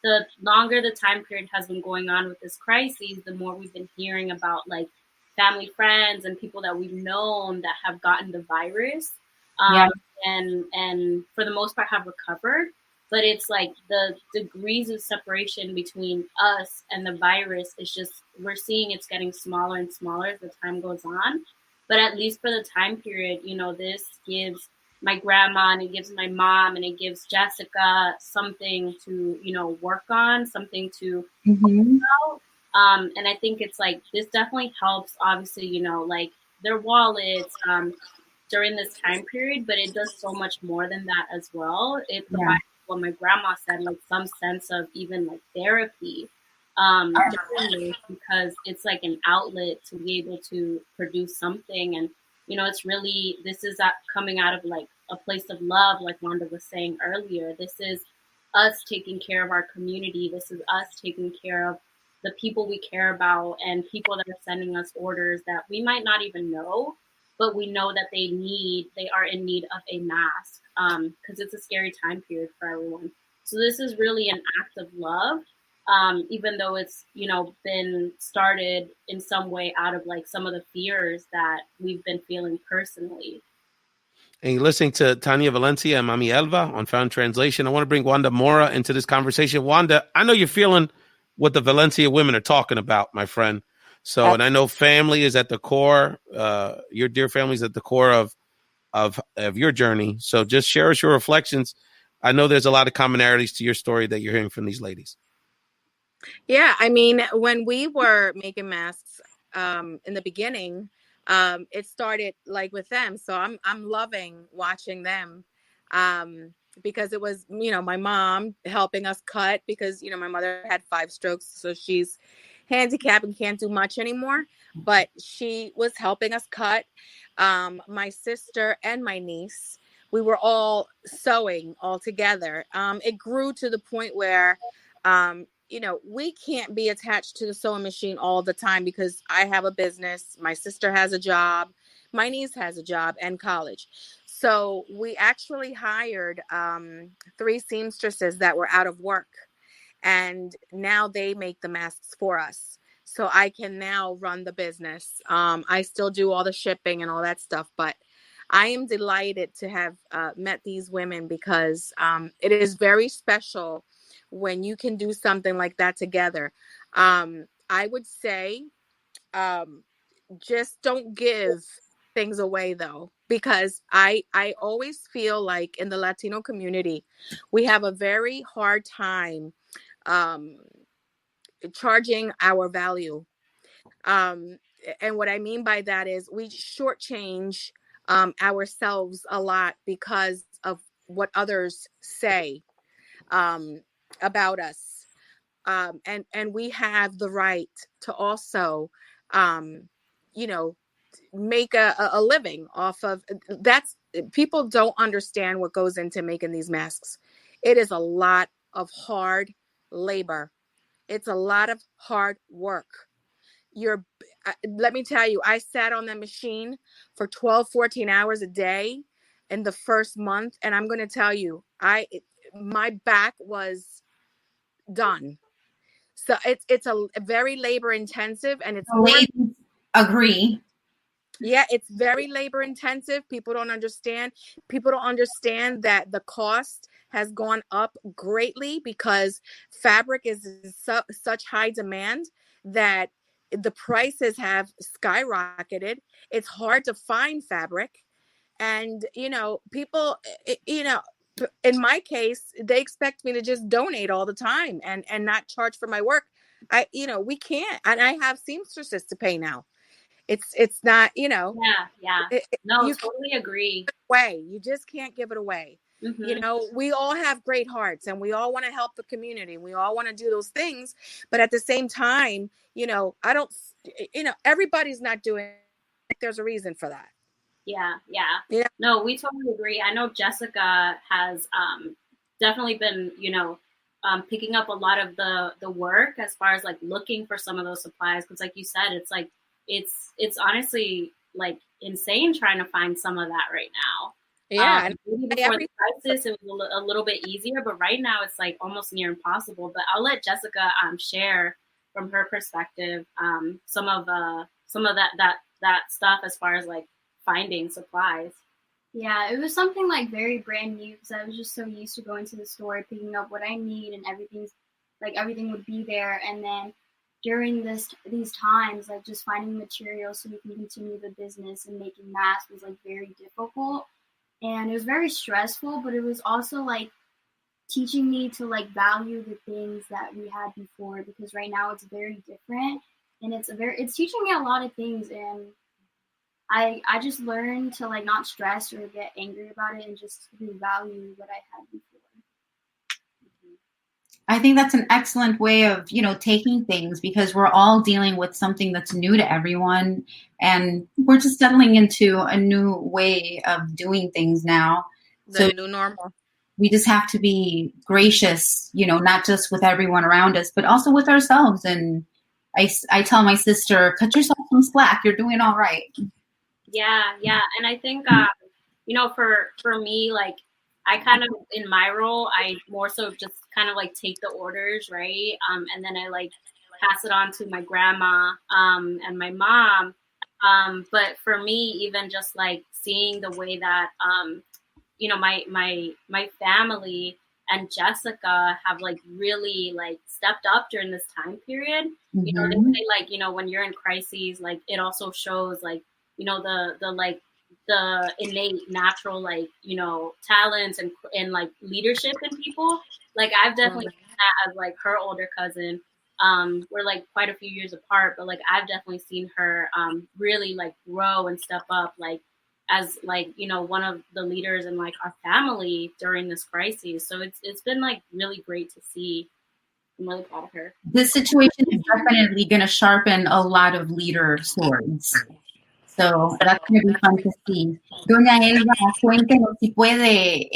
the longer the time period has been going on with this crisis, the more we've been hearing about like family friends and people that we've known that have gotten the virus and for the most part have recovered. But it's like the degrees of separation between us and the virus is just, we're seeing it's getting smaller and smaller as the time goes on. But at least for the time period, you know, this gives my grandma and it gives my mom and it gives Jessica something to, you know, work on, something to about. And I think it's like, this definitely helps, obviously, you know, like their wallets during this time period, but it does so much more than that as well. It provides what my grandma said, like some sense of even like therapy, because it's like an outlet to be able to produce something. And, you know, it's really, this is coming out of like a place of love, like Wanda was saying earlier. This is us taking care of our community. This is us taking care of the people we care about and people that are sending us orders that we might not even know, but we know that they are in need of a mask because it's a scary time period for everyone. So this is really an act of love, even though it's, you know, been started in some way out of like some of the fears that we've been feeling personally. And you're listening to Tania Valencia and Mami Elva on Found Translation. I want to bring Wanda Mora into this conversation. Wanda, I know you're feeling what the Valencia women are talking about, my friend. So, and I know family is at the core. Your dear family is at the core of your journey. So just share us your reflections. I know there's a lot of commonalities to your story that you're hearing from these ladies. Yeah, I mean, when we were making masks in the beginning, it started like with them. So I'm loving watching them because it was, you know, my mom helping us cut because, you know, my mother had 5 strokes, so she's handicapped and can't do much anymore, but she was helping us cut. My sister and my niece, we were all sewing all together. It grew to the point where, you know, we can't be attached to the sewing machine all the time because I have a business. My sister has a job. My niece has a job and college. So we actually hired 3 seamstresses that were out of work. And now they make the masks for us. So I can now run the business. I still do all the shipping and all that stuff, but I am delighted to have met these women because it is very special when you can do something like that together. I would say just don't give things away though, because I always feel like in the Latino community, we have a very hard time charging our value. And what I mean by that is we shortchange ourselves a lot because of what others say about us. And we have the right to also, make a living off of that's. People don't understand what goes into making these masks. It is a lot of hard labor. It's a lot of hard work. Let me tell you, I sat on that machine for 12, 14 hours a day in the first month. And I'm going to tell you, my back was done. So it's a very labor intensive, and it's Ladies agree. Yeah, it's very labor intensive. People don't understand. People don't understand that the cost has gone up greatly because fabric is such high demand that the prices have skyrocketed. It's hard to find fabric. And, people, in my case, they expect me to just donate all the time and not charge for my work. We can't. And I have seamstresses to pay now. It's not, Yeah. No, totally agree. You just can't give it away. Mm-hmm. We all have great hearts and we all want to help the community. We all want to do those things. But at the same time, everybody's not doing it. There's a reason for that. Yeah. No, we totally agree. I know Jessica has definitely been, picking up a lot of the work as far as like looking for some of those supplies. Because like you said, it's like, it's honestly like insane trying to find some of that right now. Yeah. Maybe before the crisis, it was a little bit easier, but right now it's like almost near impossible. But I'll let Jessica share from her perspective some of that stuff as far as like finding supplies. Yeah, it was something like very brand new because I was just so used to going to the store, picking up what I need, and everything would be there. And then during these times, like just finding materials so we can continue the business and making masks was like very difficult. And it was very stressful, but it was also like teaching me to like value the things that we had before, because right now it's very different, and it's teaching me a lot of things. And I just learned to like not stress or get angry about it and just value what I had before. I think that's an excellent way of, taking things, because we're all dealing with something that's new to everyone, and we're just settling into a new way of doing things now. The new normal. We just have to be gracious, not just with everyone around us, but also with ourselves. And I tell my sister, cut yourself some slack. You're doing all right. Yeah. And I think, for me, like, I kind of, in my role, I more so just kind of like take the orders, right? And then I like pass it on to my grandma and my mom. But for me, even just like seeing the way that, my family and Jessica have like really like stepped up during this time period. Mm-hmm. They say like, when you're in crises, like it also shows like, the innate natural, like, talents and like leadership in people. Like I've definitely seen that as like her older cousin. We're like quite a few years apart, but like I've definitely seen her really like grow and step up, like as like, one of the leaders in like our family during this crisis. So it's been like really great to see. I'm really proud of her. This situation is definitely going to sharpen a lot of leader swords. So that's going to be fun to see. Doña Elva, cuéntenos si puede,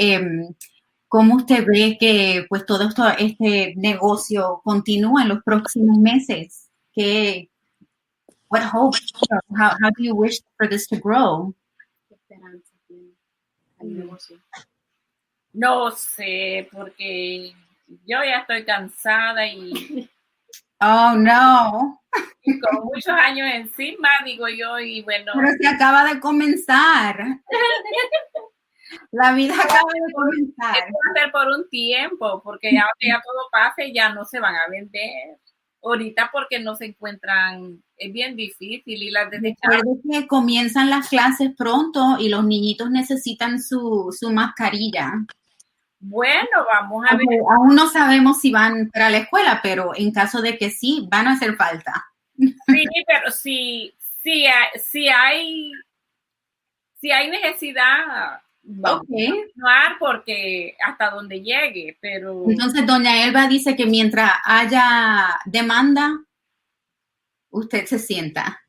¿cómo usted ve que pues todo este negocio continúa en los próximos meses? what hope? How do you wish for this to grow? No sé, porque yo ya estoy cansada y Oh, no. con muchos años encima, digo yo, y bueno. Pero se acaba de comenzar. La vida acaba de comenzar. Esto va a ser por un tiempo, porque ahora ya todo pase, ya no se van a vender. Ahorita porque no se encuentran, es bien difícil y las desechables. Recuerde que comienzan las clases pronto y los niñitos necesitan su mascarilla. Bueno, vamos a ver. Aún no sabemos si van para la escuela, pero en caso de que sí, van a hacer falta. Sí, pero si hay necesidad, vamos a continuar porque hasta donde llegue, pero... Entonces, doña Elva dice que mientras haya demanda, usted se sienta.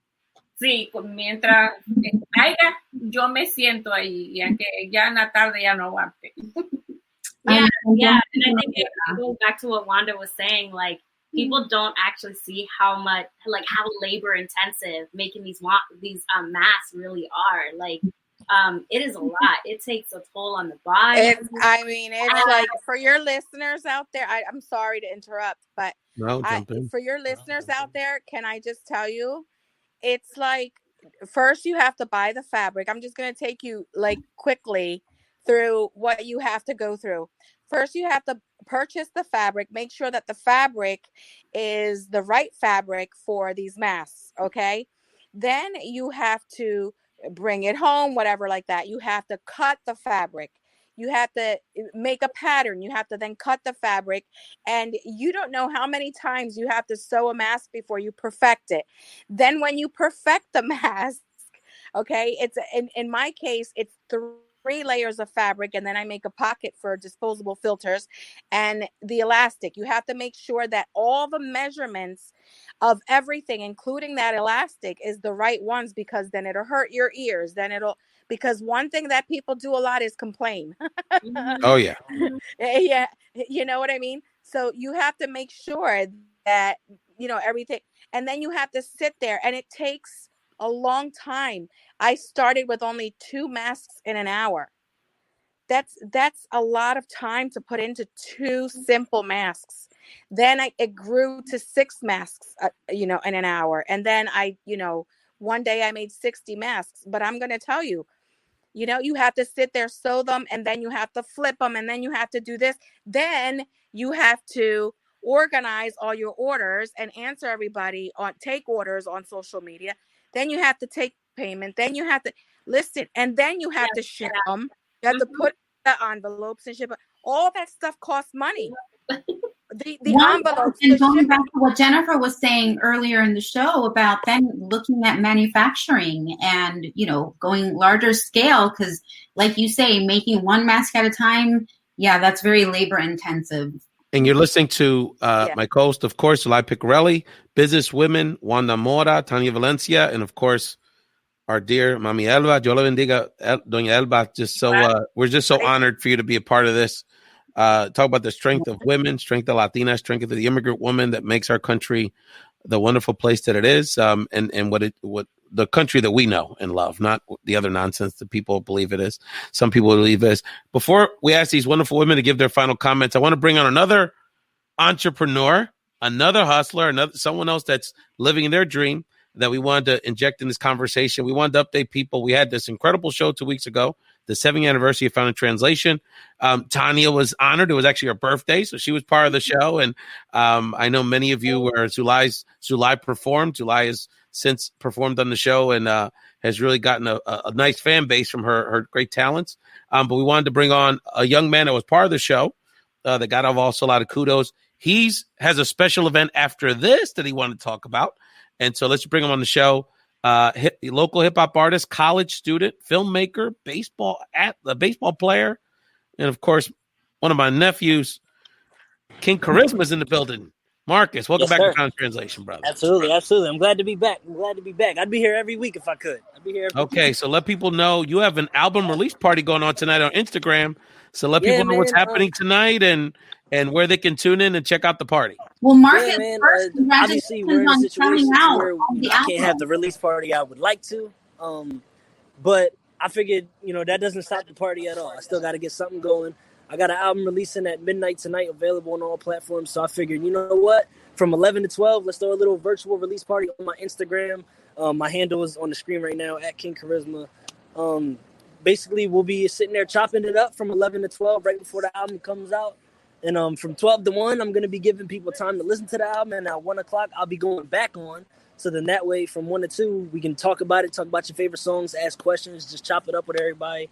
Sí, mientras haya, yo me siento ahí, y aunque ya en la tarde ya no aguante. Yeah, and I think it goes back to what Wanda was saying, like, people don't actually see how much, like, how labor intensive making these masks really are. Like, it is a lot. It takes a toll on the body. It's like, for your listeners out there, I'm sorry to interrupt, but for your listeners out there, can I just tell you, it's like, first you have to buy the fabric. I'm just going to take you like quickly through what you have to go through. First, you have to purchase the fabric, make sure that the fabric is the right fabric for these masks, okay? Then you have to bring it home, whatever like that. You have to cut the fabric. You have to make a pattern. You have to then cut the fabric. And you don't know how many times you have to sew a mask before you perfect it. Then when you perfect the mask, okay, it's in my case, it's 3 layers of fabric, and then I make a pocket for disposable filters and the elastic. You have to make sure that all the measurements of everything, including that elastic, is the right ones, because then it'll hurt your ears. Because one thing that people do a lot is complain. Oh, yeah. Yeah. You know what I mean? So you have to make sure that, everything, and then you have to sit there, and it takes a long time. I started with only 2 masks in an hour. That's a lot of time to put into 2 simple masks. Then it grew to 6 masks, in an hour. And then one day I made 60 masks. But I'm going to tell you, you have to sit there, sew them, and then you have to flip them, and then you have to do this. Then you have to organize all your orders and answer everybody take orders on social media. Then you have to take payment. Then you have to listen, and then you have to ship them. You have to put the envelopes and ship them. All that stuff costs money. The envelopes. And going back to what Jennifer was saying earlier in the show about them looking at manufacturing and, going larger scale, because like you say, making 1 mask at a time, that's very labor intensive. And you're listening to my co-host, of course, Sulaih Picorelli, business women, Wanda Mora, Tania Valencia, and of course, our dear Mami Elva. Yo la bendiga, Doña Elva. We're just so honored for you to be a part of this. Talk about the strength of women, strength of Latinas, strength of the immigrant woman that makes our country the wonderful place that it is, and what the country that we know and love, not the other nonsense that people believe it is. Some people believe it is. Before we ask these wonderful women to give their final comments, I want to bring on another entrepreneur, another hustler, someone else that's living their dream that we wanted to inject in this conversation. We wanted to update people. We had this incredible show 2 weeks ago, the 7th anniversary of Found in Translation. Tania was honored. It was actually her birthday, so she was part of the show. And I know many of you where Sulaih performed. Sulaih has since performed on the show and has really gotten a nice fan base from her great talents. But we wanted to bring on a young man that was part of the show that got also a lot of kudos. He has a special event after this that he wanted to talk about. And so let's bring him on the show. Local hip hop artist, college student, filmmaker, baseball player, and of course, one of my nephews, King Charisma's in the building. Marcus, welcome back to Found in Translation, brother. Absolutely. I'm glad to be back. I'd be here every week if I could. Okay, so let people know you have an album release party going on tonight on Instagram. So let people know what's happening tonight and where they can tune in and check out the party. Well, Marcus, first, obviously we're in a situation where I can't have the release party I would like to. But I figured, that doesn't stop the party at all. I still got to get something going. I got an album releasing at midnight tonight, available on all platforms. So I figured, you know what? From 11 to 12, let's throw a little virtual release party on my Instagram. My handle is on the screen right now, at King Charisma. Basically, we'll be sitting there chopping it up from 11 to 12 right before the album comes out. And from 12 to 1, I'm going to be giving people time to listen to the album. And at 1 o'clock, I'll be going back on. So then that way, from 1 to 2, we can talk about it, talk about your favorite songs, ask questions, just chop it up with everybody.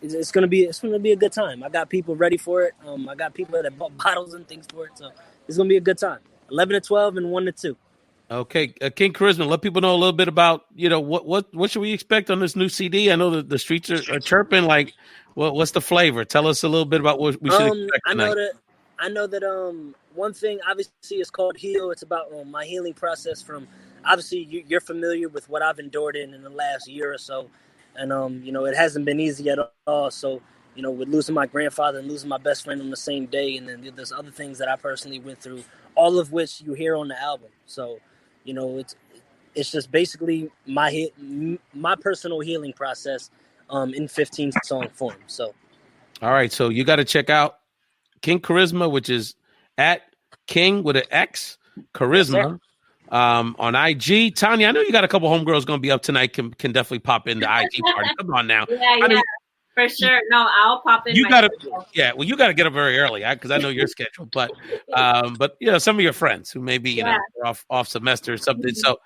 It's gonna be a good time. I got people ready for it. I got people that bought bottles and things for it. So it's gonna be a good time. 11 to 12 and 1 to 2. Okay, King Charisma, let people know a little bit about what should we expect on this new CD? I know that the streets are chirping. Like, what's the flavor? Tell us a little bit about what we should expect tonight. I know that one thing obviously is called Heal. It's about my healing process from obviously you're familiar with what I've endured in the last year or so. And, it hasn't been easy at all. So, with losing my grandfather and losing my best friend on the same day. And then there's other things that I personally went through, all of which you hear on the album. So, it's just basically my personal healing process in 15 song form. So. All right. So you got to check out King Charisma, which is at King with an X, Charisma. Yes, on IG. Tania, I know you got a couple homegirls going to be up tonight. Can definitely pop in the IG party. Come on now. Yeah, for sure. No, I'll pop in. You got to, well, you got to get up very early because I know your schedule. But some of your friends who maybe are off semester or something. So,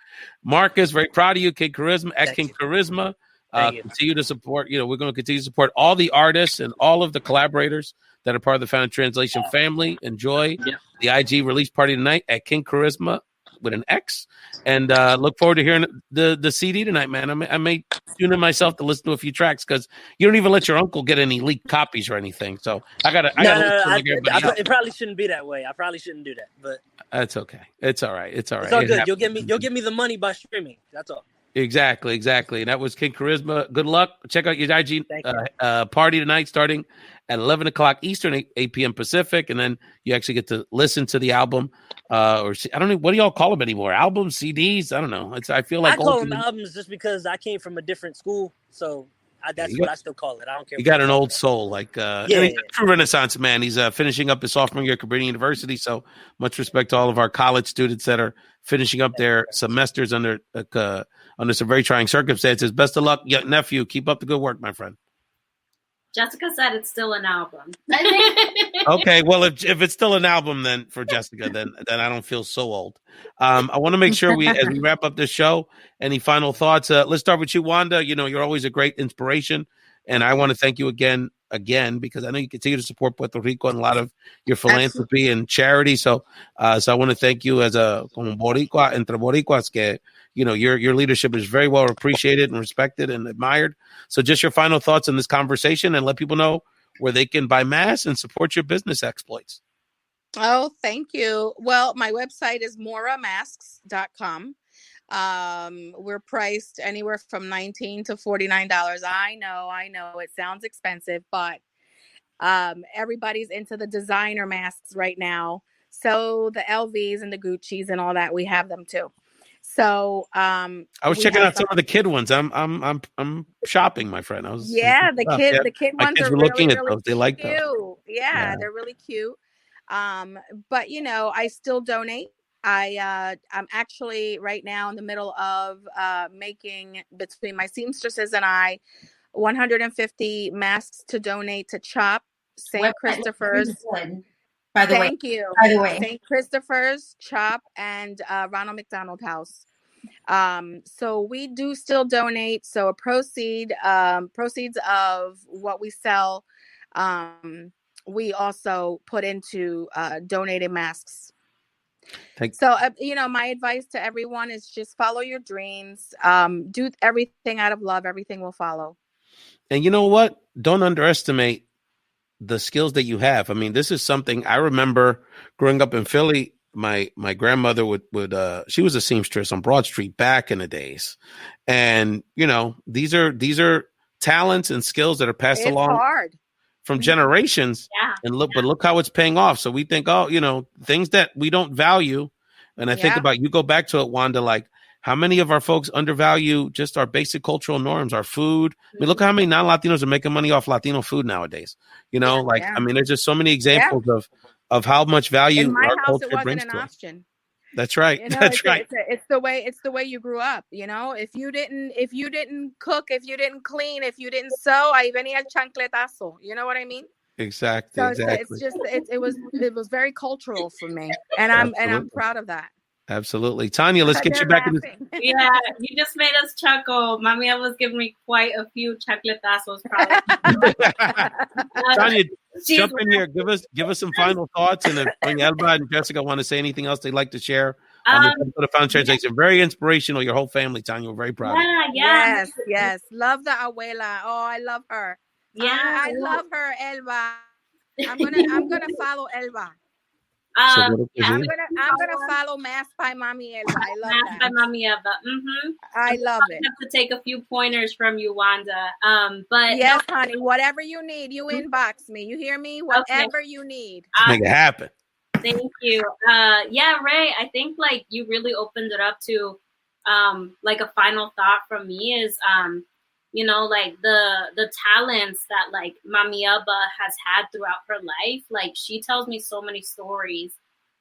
Marcus, very proud of you, King Charisma, at King Charisma. Continue to support. We're going to continue to support all the artists and all of the collaborators that are part of the Found Translation family. Enjoy the IG release party tonight at King Charisma with an X, and look forward to hearing the CD tonight, man. I may tune in myself to listen to a few tracks because you don't even let your uncle get any leaked copies or anything. So I gotta. It probably shouldn't be that way. I probably shouldn't do that, but that's okay. It's all right. It's all right. It's all good. You'll give me the money by streaming. That's all. Exactly. And that was King Charisma. Good luck. Check out your IG party tonight, starting at 11 o'clock Eastern, 8 p.m. Pacific, and then you actually get to listen to the album. Or I don't know, what do y'all call them anymore? Albums, CDs? I don't know. I feel like I call them albums just because I came from a different school, so that's what I still call it. I don't care. You got an old soul, like he's a true Renaissance man. He's finishing up his sophomore year at Cabrini University. So much respect to all of our college students that are finishing up their semesters under some very trying circumstances. Best of luck, nephew. Keep up the good work, my friend. Jessica said it's still an album. Okay, well, if it's still an album, then for Jessica, then I don't feel so old. I want to make sure as we wrap up this show, any final thoughts? Let's start with you, Wanda. You're always a great inspiration, and I want to thank you again, because I know you continue to support Puerto Rico and a lot of your philanthropy and charity. So I want to thank you as como Boricua, entre Boricuas, que your leadership is very well appreciated and respected and admired. So just your final thoughts on this conversation, and let people know where they can buy mass and support your business exploits. Oh, thank you. Well, my website is moramasks.com. We're priced anywhere from $19 to $49. I know it sounds expensive, but everybody's into the designer masks right now. So the LVs and the Gucci's and all that, we have them too. So I was checking out some of the kid ones. I'm shopping, my friend. The kid ones are looking really, at really those. They like cute. those. Yeah, they're really cute. But I still donate. I'm actually right now in the middle of making, between my seamstresses and I, 150 masks to donate to CHOP, St. Christopher's. By the way, St. Christopher's, CHOP, and Ronald McDonald House. So we do still donate. So proceeds of what we sell, we also put into donated masks. So, my advice to everyone is just follow your dreams. Do everything out of love. Everything will follow. And you know what? Don't underestimate the skills that you have. I mean, this is something I remember growing up in Philly. My grandmother would she was a seamstress on Broad Street back in the days. And, these are talents and skills that are passed along from generations. And look how it's paying off. So we think, things that we don't value. And I think about, you go back to it, Wanda, like how many of our folks undervalue just our basic cultural norms, our food. I mean, look how many non-Latinos are making money off Latino food nowadays. I mean, there's just so many examples of how much value in my our house, culture brings to us. Option. That's right. That's right. It's the way you grew up. If you didn't cook, if you didn't clean, if you didn't sew, ahí venía el chancletazo. You know what I mean? Exactly. So exactly. It's just it was very cultural for me, and I'm proud of that. Absolutely. Tanya, let's get you back in Yeah, you just made us chuckle. Mami was giving me quite a few chocolatazos, probably. Tanya, jump in here. Give us some final thoughts, and if Elva and Jessica want to say anything else they'd like to share on the Found Translation. Very inspirational, your whole family, Tanya. We're very proud of you. Yes. Love the abuela. Oh, I love her. Yeah, I love her, Elva. I'm gonna follow Elva. I'm gonna follow Mass by Mami Elva. I love Mass by Mami Elva. I love it. I have to take a few pointers from you, Wanda. But yes, honey, whatever you need, you inbox me. You hear me? Whatever you need. Let's make it happen. Thank you. Ray, I think like you really opened it up to like a final thought from me is like the talents that like Mami Elva has had throughout her life. Like she tells me so many stories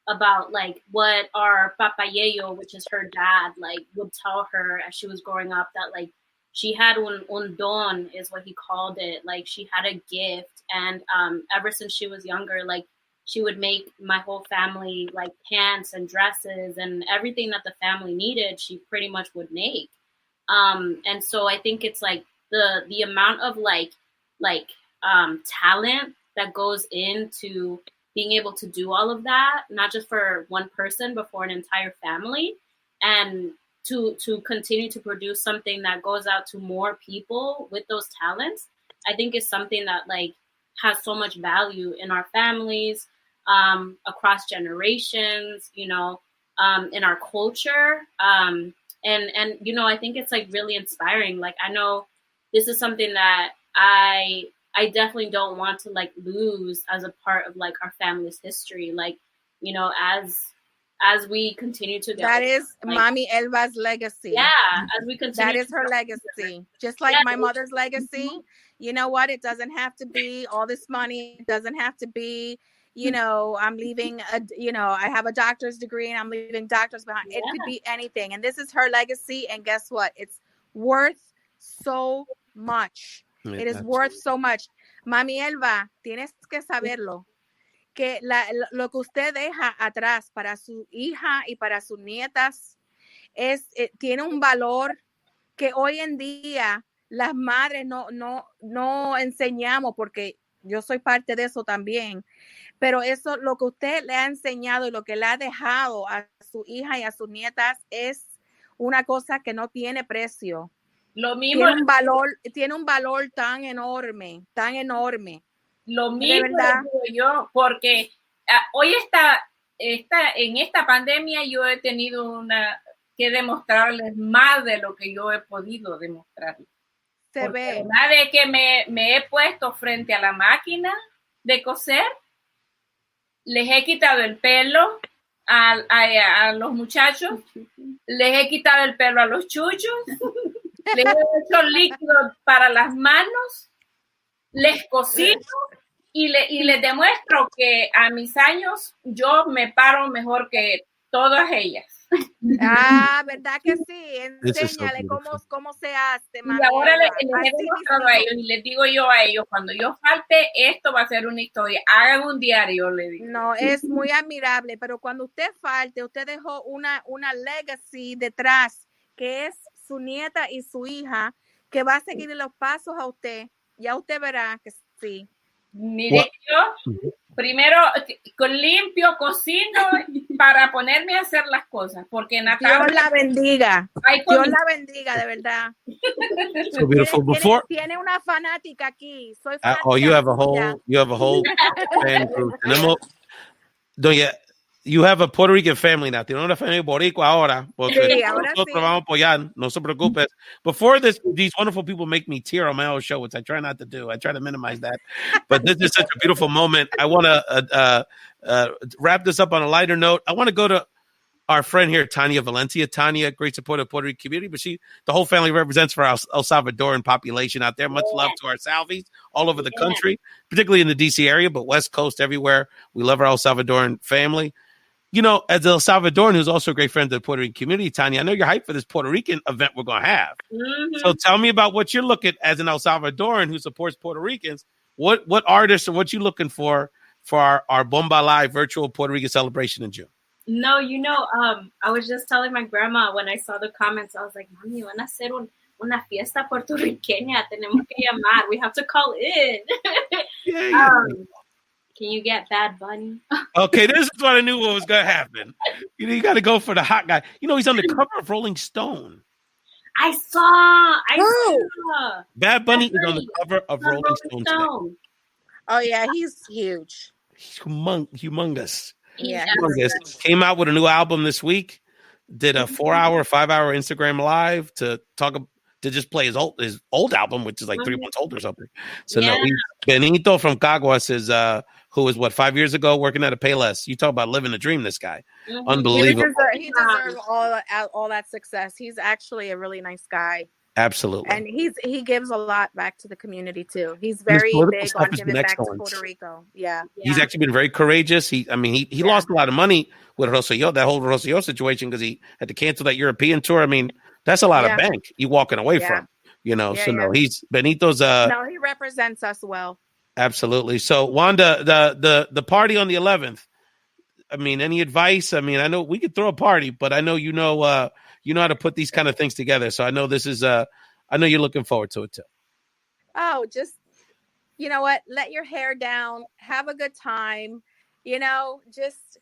about like what our papayeyo, which is her dad, like would tell her as she was growing up, that like she had un don is what he called it. Like she had a gift, and ever since she was younger, like she would make my whole family like pants and dresses and everything that the family needed. She pretty much would make. And so I think it's like the amount of talent that goes into being able to do all of that, not just for one person, but for an entire family, and to continue to produce something that goes out to more people with those talents, I think is something that like has so much value in our families, across generations, in our culture. And I think it's like really inspiring. Like I know this is something that I definitely don't want to like lose as a part of like our family's history. Like, as we continue to go. That is like, Mami Elva's legacy. Yeah, as we continue. That is her legacy. Just like my mother's legacy. You know what? It doesn't have to be all this money. It doesn't have to be, I'm leaving I have a doctor's degree and I'm leaving doctors behind. It could be anything. And this is her legacy. And guess what? It's worth so much. It is worth so much. Mami Elva, tienes que saberlo, que lo que usted deja atrás para su hija y para sus nietas tiene un valor que hoy en día las madres no enseñamos, porque yo soy parte de eso también. Pero eso, lo que usted le ha enseñado y lo que le ha dejado a su hija y a sus nietas es una cosa que no tiene precio. Lo mismo. Tiene un valor tan enorme, tan enorme. Lo mismo digo yo, porque hoy en esta pandemia yo he tenido que demostrarles más de lo que yo he podido demostrarles. Se ve. Una vez que me he puesto frente a la máquina de coser, les he quitado el pelo a los muchachos, les he quitado el pelo a los chuchos, les he hecho líquido para las manos, les cocino y les demuestro que a mis años yo me paro mejor que todas ellas. ¿Verdad que sí? Enséñale cómo se hace, Mami. Y ahora les he demostrado a ellos y les digo yo a ellos, cuando yo falte, esto va a ser una historia. Hagan un diario, le digo. No, es muy admirable, pero cuando usted falte, usted dejó una legacy detrás, que es su nieta y su hija, que va a seguir los pasos a usted. Ya usted verá que sí. Mire, yo primero limpio, cocino para ponerme a hacer las cosas, porque Dios la bendiga. Dios la bendiga, de verdad. So beautiful. Tiene una fanática aquí. Soy fanática. You have a whole fan group. Doña you have a Puerto Rican family now. Tiene una familia boricua ahora. Porque Sí, ahora nosotros sí. vamos a apoyar. No se preocupes. Before this, these wonderful people make me tear on my own show, which I try not to do. I try to minimize that. But this is such a beautiful moment. I want to wrap this up on a lighter note. I want to go to our friend here, Tania Valencia. Tania, great supporter of Puerto Rican community, but the whole family represents for our El Salvadoran population out there. Much love to our Salvies all over the country, particularly in the DC area, but West Coast everywhere. We love our El Salvadoran family. You know, as El Salvadoran, who's also a great friend of the Puerto Rican community, Tania, I know you're hyped for this Puerto Rican event we're going to have. Mm-hmm. So tell me about what you're looking as an El Salvadoran who supports Puerto Ricans. What artists or what you looking for our Bomba Live virtual Puerto Rican celebration in June? No, I was just telling my grandma when I saw the comments, I was like, Mami, van a hacer una fiesta puertorriqueña. Tenemos que llamar. We have to call in. Can you get Bad Bunny? Okay, this is what I knew what was going to happen. You got to go for the hot guy. He's on the cover of Rolling Stone. I saw. Bad Bunny is on the cover of Rolling Stone today. Oh, yeah, he's huge. He's humongous. Yeah. Came out with a new album this week. Did a 5-hour Instagram live to just play his old album, which is like 3 months old or something. So no, Benito from Caguas is who was 5 years ago working at a Payless. You talk about living a dream. This guy, unbelievable. He deserves all that success. He's actually a really nice guy. Absolutely, and he gives a lot back to the community too. He's very big on giving back to Puerto Rico. Yeah, he's actually been very courageous. He lost a lot of money with Rosselló, that whole Rosselló situation, because he had to cancel that European tour. I mean, that's a lot of bank you walking away from. No, he's Benito's. No, he represents us well. Absolutely. So Wanda, the party on the 11th. I mean, any advice? I mean, I know we could throw a party, but I know you know how to put these kind of things together. So I know this is I know you're looking forward to it too. Oh, just you know what? Let your hair down, have a good time. Just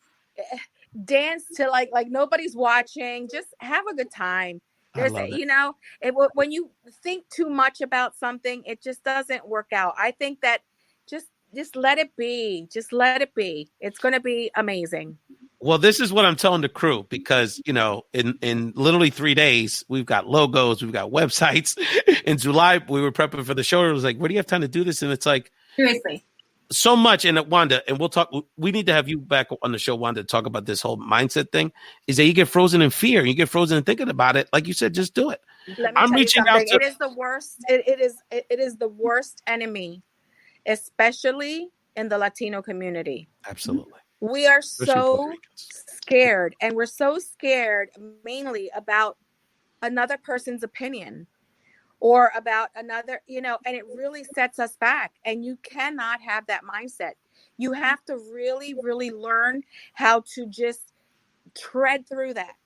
dance to like nobody's watching. Just have a good time. When you think too much about something, it just doesn't work out. I think that just let it be. Just let it be. It's going to be amazing. Well, this is what I'm telling the crew, because, in literally 3 days, we've got logos, we've got websites. In July, we were prepping for the show. It was like, where do you have time to do this? And it's like, seriously, so much. And Wanda, and we'll talk, we need to have you back on the show, Wanda, to talk about this whole mindset thing, is that you get frozen in fear. You get frozen in thinking about it. Like you said, just do it. I'm reaching out to. It is the worst. It is the worst enemy, especially in the Latino community. Absolutely. We are so scared, and we're so scared mainly about another person's opinion or about another, and it really sets us back. And you cannot have that mindset. You have to really, really learn how to just tread through that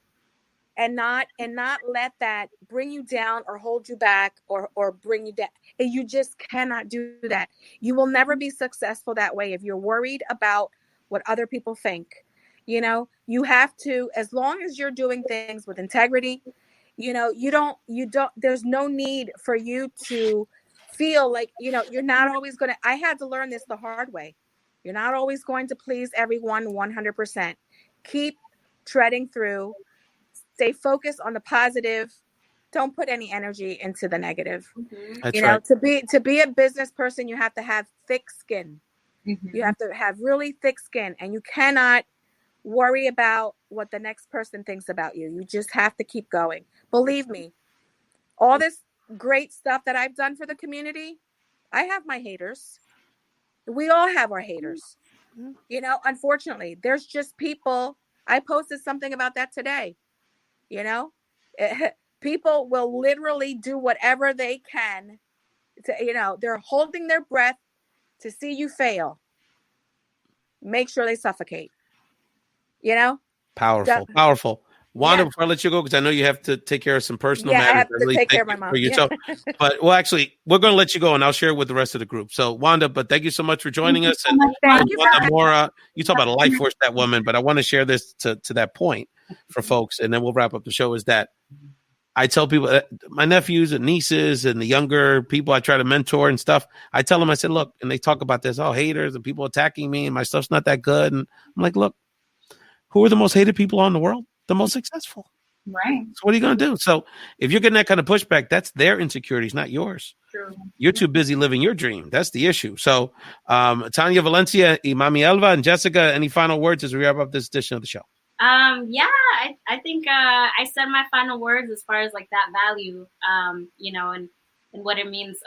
and not let that bring you down or hold you back or bring you down. You just cannot do that. You will never be successful that way if you're worried about what other people think. You have to, as long as you're doing things with integrity, there's no need for you to feel like, you're not always going to, I had to learn this the hard way. You're not always going to please everyone 100%. Keep treading through, stay focused on the positive. Don't put any energy into the negative. Mm-hmm. That's right. To be a business person, you have to have thick skin. Mm-hmm. You have to have really thick skin, and you cannot worry about what the next person thinks about you. You just have to keep going. Believe me, all this great stuff that I've done for the community, I have my haters. We all have our haters. Unfortunately, there's just people. I posted something about that today. People will literally do whatever they can to, they're holding their breath to see you fail. Make sure they suffocate. Powerful. Wanda, before I let you go, because I know you have to take care of some personal matters. I have to take care of my mom. But actually, we're going to let you go, and I'll share it with the rest of the group. So, Wanda, but thank you so much for joining us. And Wanda Mora, you talk about a life force, that woman, but I want to share this to that point for folks, and then we'll wrap up the show, is that I tell people, my nephews and nieces and the younger people I try to mentor and stuff, I tell them, I said, look, and they talk about this, haters and people attacking me and my stuff's not that good. And I'm like, look, who are the most hated people in the world? The most successful. Right. So what are you going to do? So if you're getting that kind of pushback, that's their insecurities, not yours. True. You're too busy living your dream. That's the issue. So Tania, Valencia, y Mami Elva, and Jessica, any final words as we wrap up this edition of the show? Yeah, I think I said my final words as far as like that value, you know, and what it means,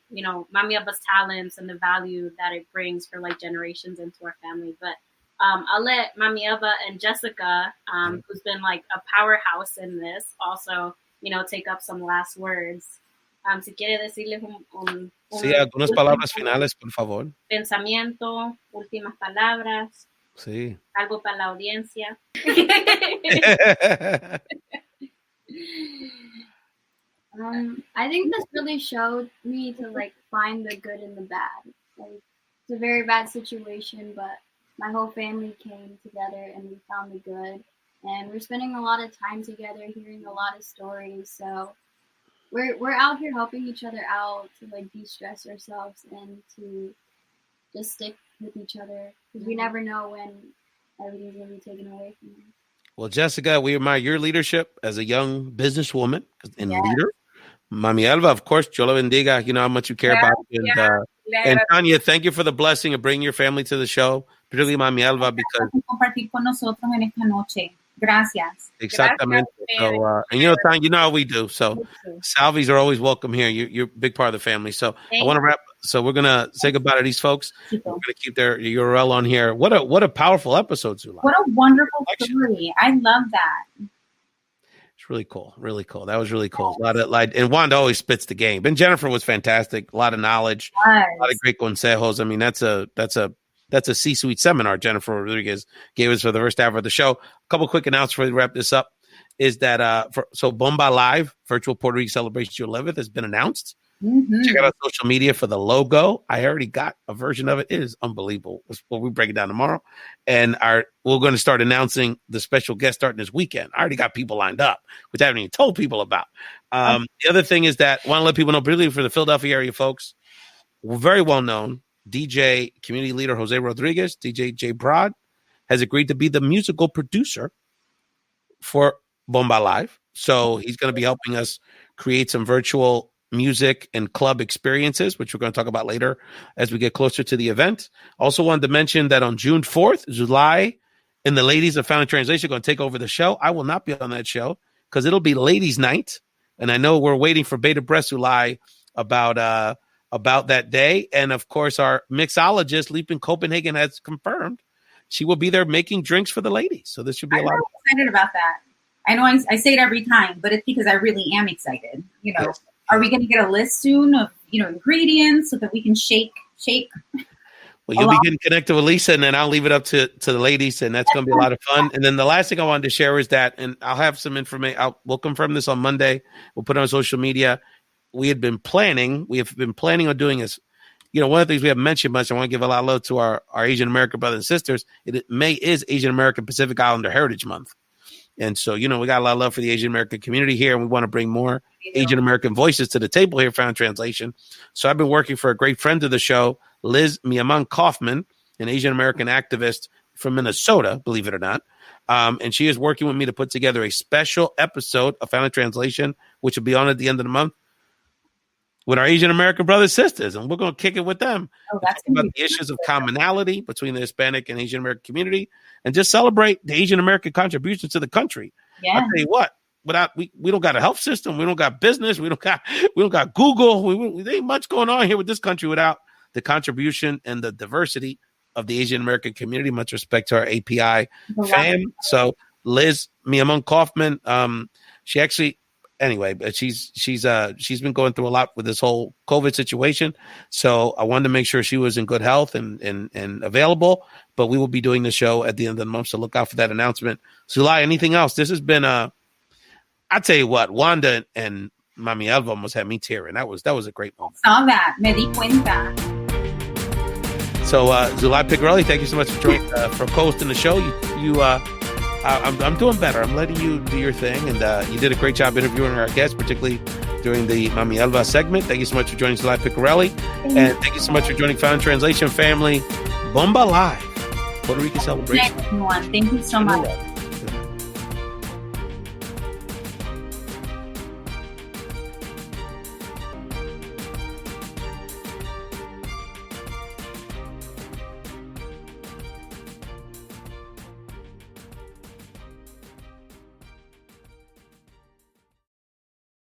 you know, Mami Elva's talents and the value that it brings for like generations into our family. But I'll let Mami Elva and Jessica, who's been like a powerhouse in this, also, you know, take up some last words. Si quiere decirles sí, algunas palabras finales, por favor. Pensamiento, últimas palabras. Sí. Algo para la audiencia. I think this really showed me to like find the good in the bad. Like, it's a very bad situation, but my whole family came together and we found the good. And we're spending a lot of time together, hearing a lot of stories. So we're out here helping each other out to like de-stress ourselves and to just stick with each other, because we never know when everything's going to be taken away from us. Well, Jessica, we admire your leadership as a young businesswoman and leader. Mami Elva, of course, yo la bendiga. You know how much you care about it. And Tania, thank you for the blessing of bringing your family to the show, particularly Mami Elva, because compartir con nosotros en esta noche. Gracias. Exactamente. So, and you know, Tanya, you know how we do. So, Salvies are always welcome here. You're a big part of the family. So, I want to wrap. So, we're gonna say goodbye to these folks. We're gonna keep their URL on here. What a powerful episode, Sulaih. What a wonderful story. I love that. It's really cool. Really cool. That was really cool. A lot of and Wanda always spits the game. And Jennifer was fantastic. A lot of knowledge. A lot of great consejos. I mean, that's a C-suite seminar Jennifer Rodriguez gave us for the first hour of the show. A couple quick announcements before we wrap this up is that so Bomba Live virtual Puerto Rico celebration June 11th has been announced. Mm-hmm. Check out our social media for the logo. I already got a version of it. It is unbelievable. We'll break it down tomorrow, and we're going to start announcing the special guest starting this weekend. I already got people lined up, which I haven't even told people about. The other thing is that I want to let people know, particularly for the Philadelphia area folks, we're very well known. DJ community leader Jose Rodriguez, DJ J Broad, has agreed to be the musical producer for Bomba Live. So he's going to be helping us create some virtual music and club experiences, which we're going to talk about later as we get closer to the event. Also wanted to mention that on June 4th, Sulaih and the ladies of Found in Translation are going to take over the show. I will not be on that show because it'll be ladies' night. And I know we're waiting for Beta Breath Sulaih about that day. And of course, our mixologist, Leap in Copenhagen, has confirmed she will be there making drinks for the ladies. So this should be a lot of fun. I'm excited about that. I know I say it every time, but it's because I really am excited. You know, yes. Are we going to get a list soon of, ingredients so that we can shake? Well, you'll be getting connected with Lisa, and then I'll leave it up to the ladies, and that's going to be a lot of fun. And then the last thing I wanted to share is that, and I'll have some information. We'll confirm this on Monday. We'll put it on social media. We have been planning on doing this. One of the things we haven't mentioned much, I want to give a lot of love to our Asian American brothers and sisters. May is Asian American Pacific Islander Heritage Month. And so, we got a lot of love for the Asian American community here, and we want to bring more Asian American voices to the table here, Found Translation. So I've been working for a great friend of the show, Liz Miaman Kaufman, an Asian American activist from Minnesota, believe it or not. And she is working with me to put together a special episode of Found Translation, which will be on at the end of the month, with our Asian American brothers and sisters, and we're going to kick it with them. That's about the issues of commonality between the Hispanic and Asian American community, and just celebrate the Asian American contributions to the country. Yeah. I'll tell you what, we don't got a health system, we don't got business, we don't got Google. There ain't much going on here with this country without the contribution and the diversity of the Asian American community. Much respect to our API fam. So Liz Miaman Kaufman, she actually. Anyway, but she's been going through a lot with this whole COVID situation. So I wanted to make sure she was in good health and available. But we will be doing the show at the end of the month, so look out for that announcement. Sulaih, anything else? This has been I'll tell you what, Wanda and Mami Elva almost had me tearing. That was a great moment. Saw that. Me di cuenta. So Sulaih Picorelli, thank you so much for joining for hosting the show. I'm doing better. I'm letting you do your thing, and you did a great job interviewing our guests, particularly during the Mami Elva segment. Thank you so much for joining Sulaih Picorelli, and thank you so much for joining Found Translation family. Bomba Live Puerto Rican celebration. Thank you so much.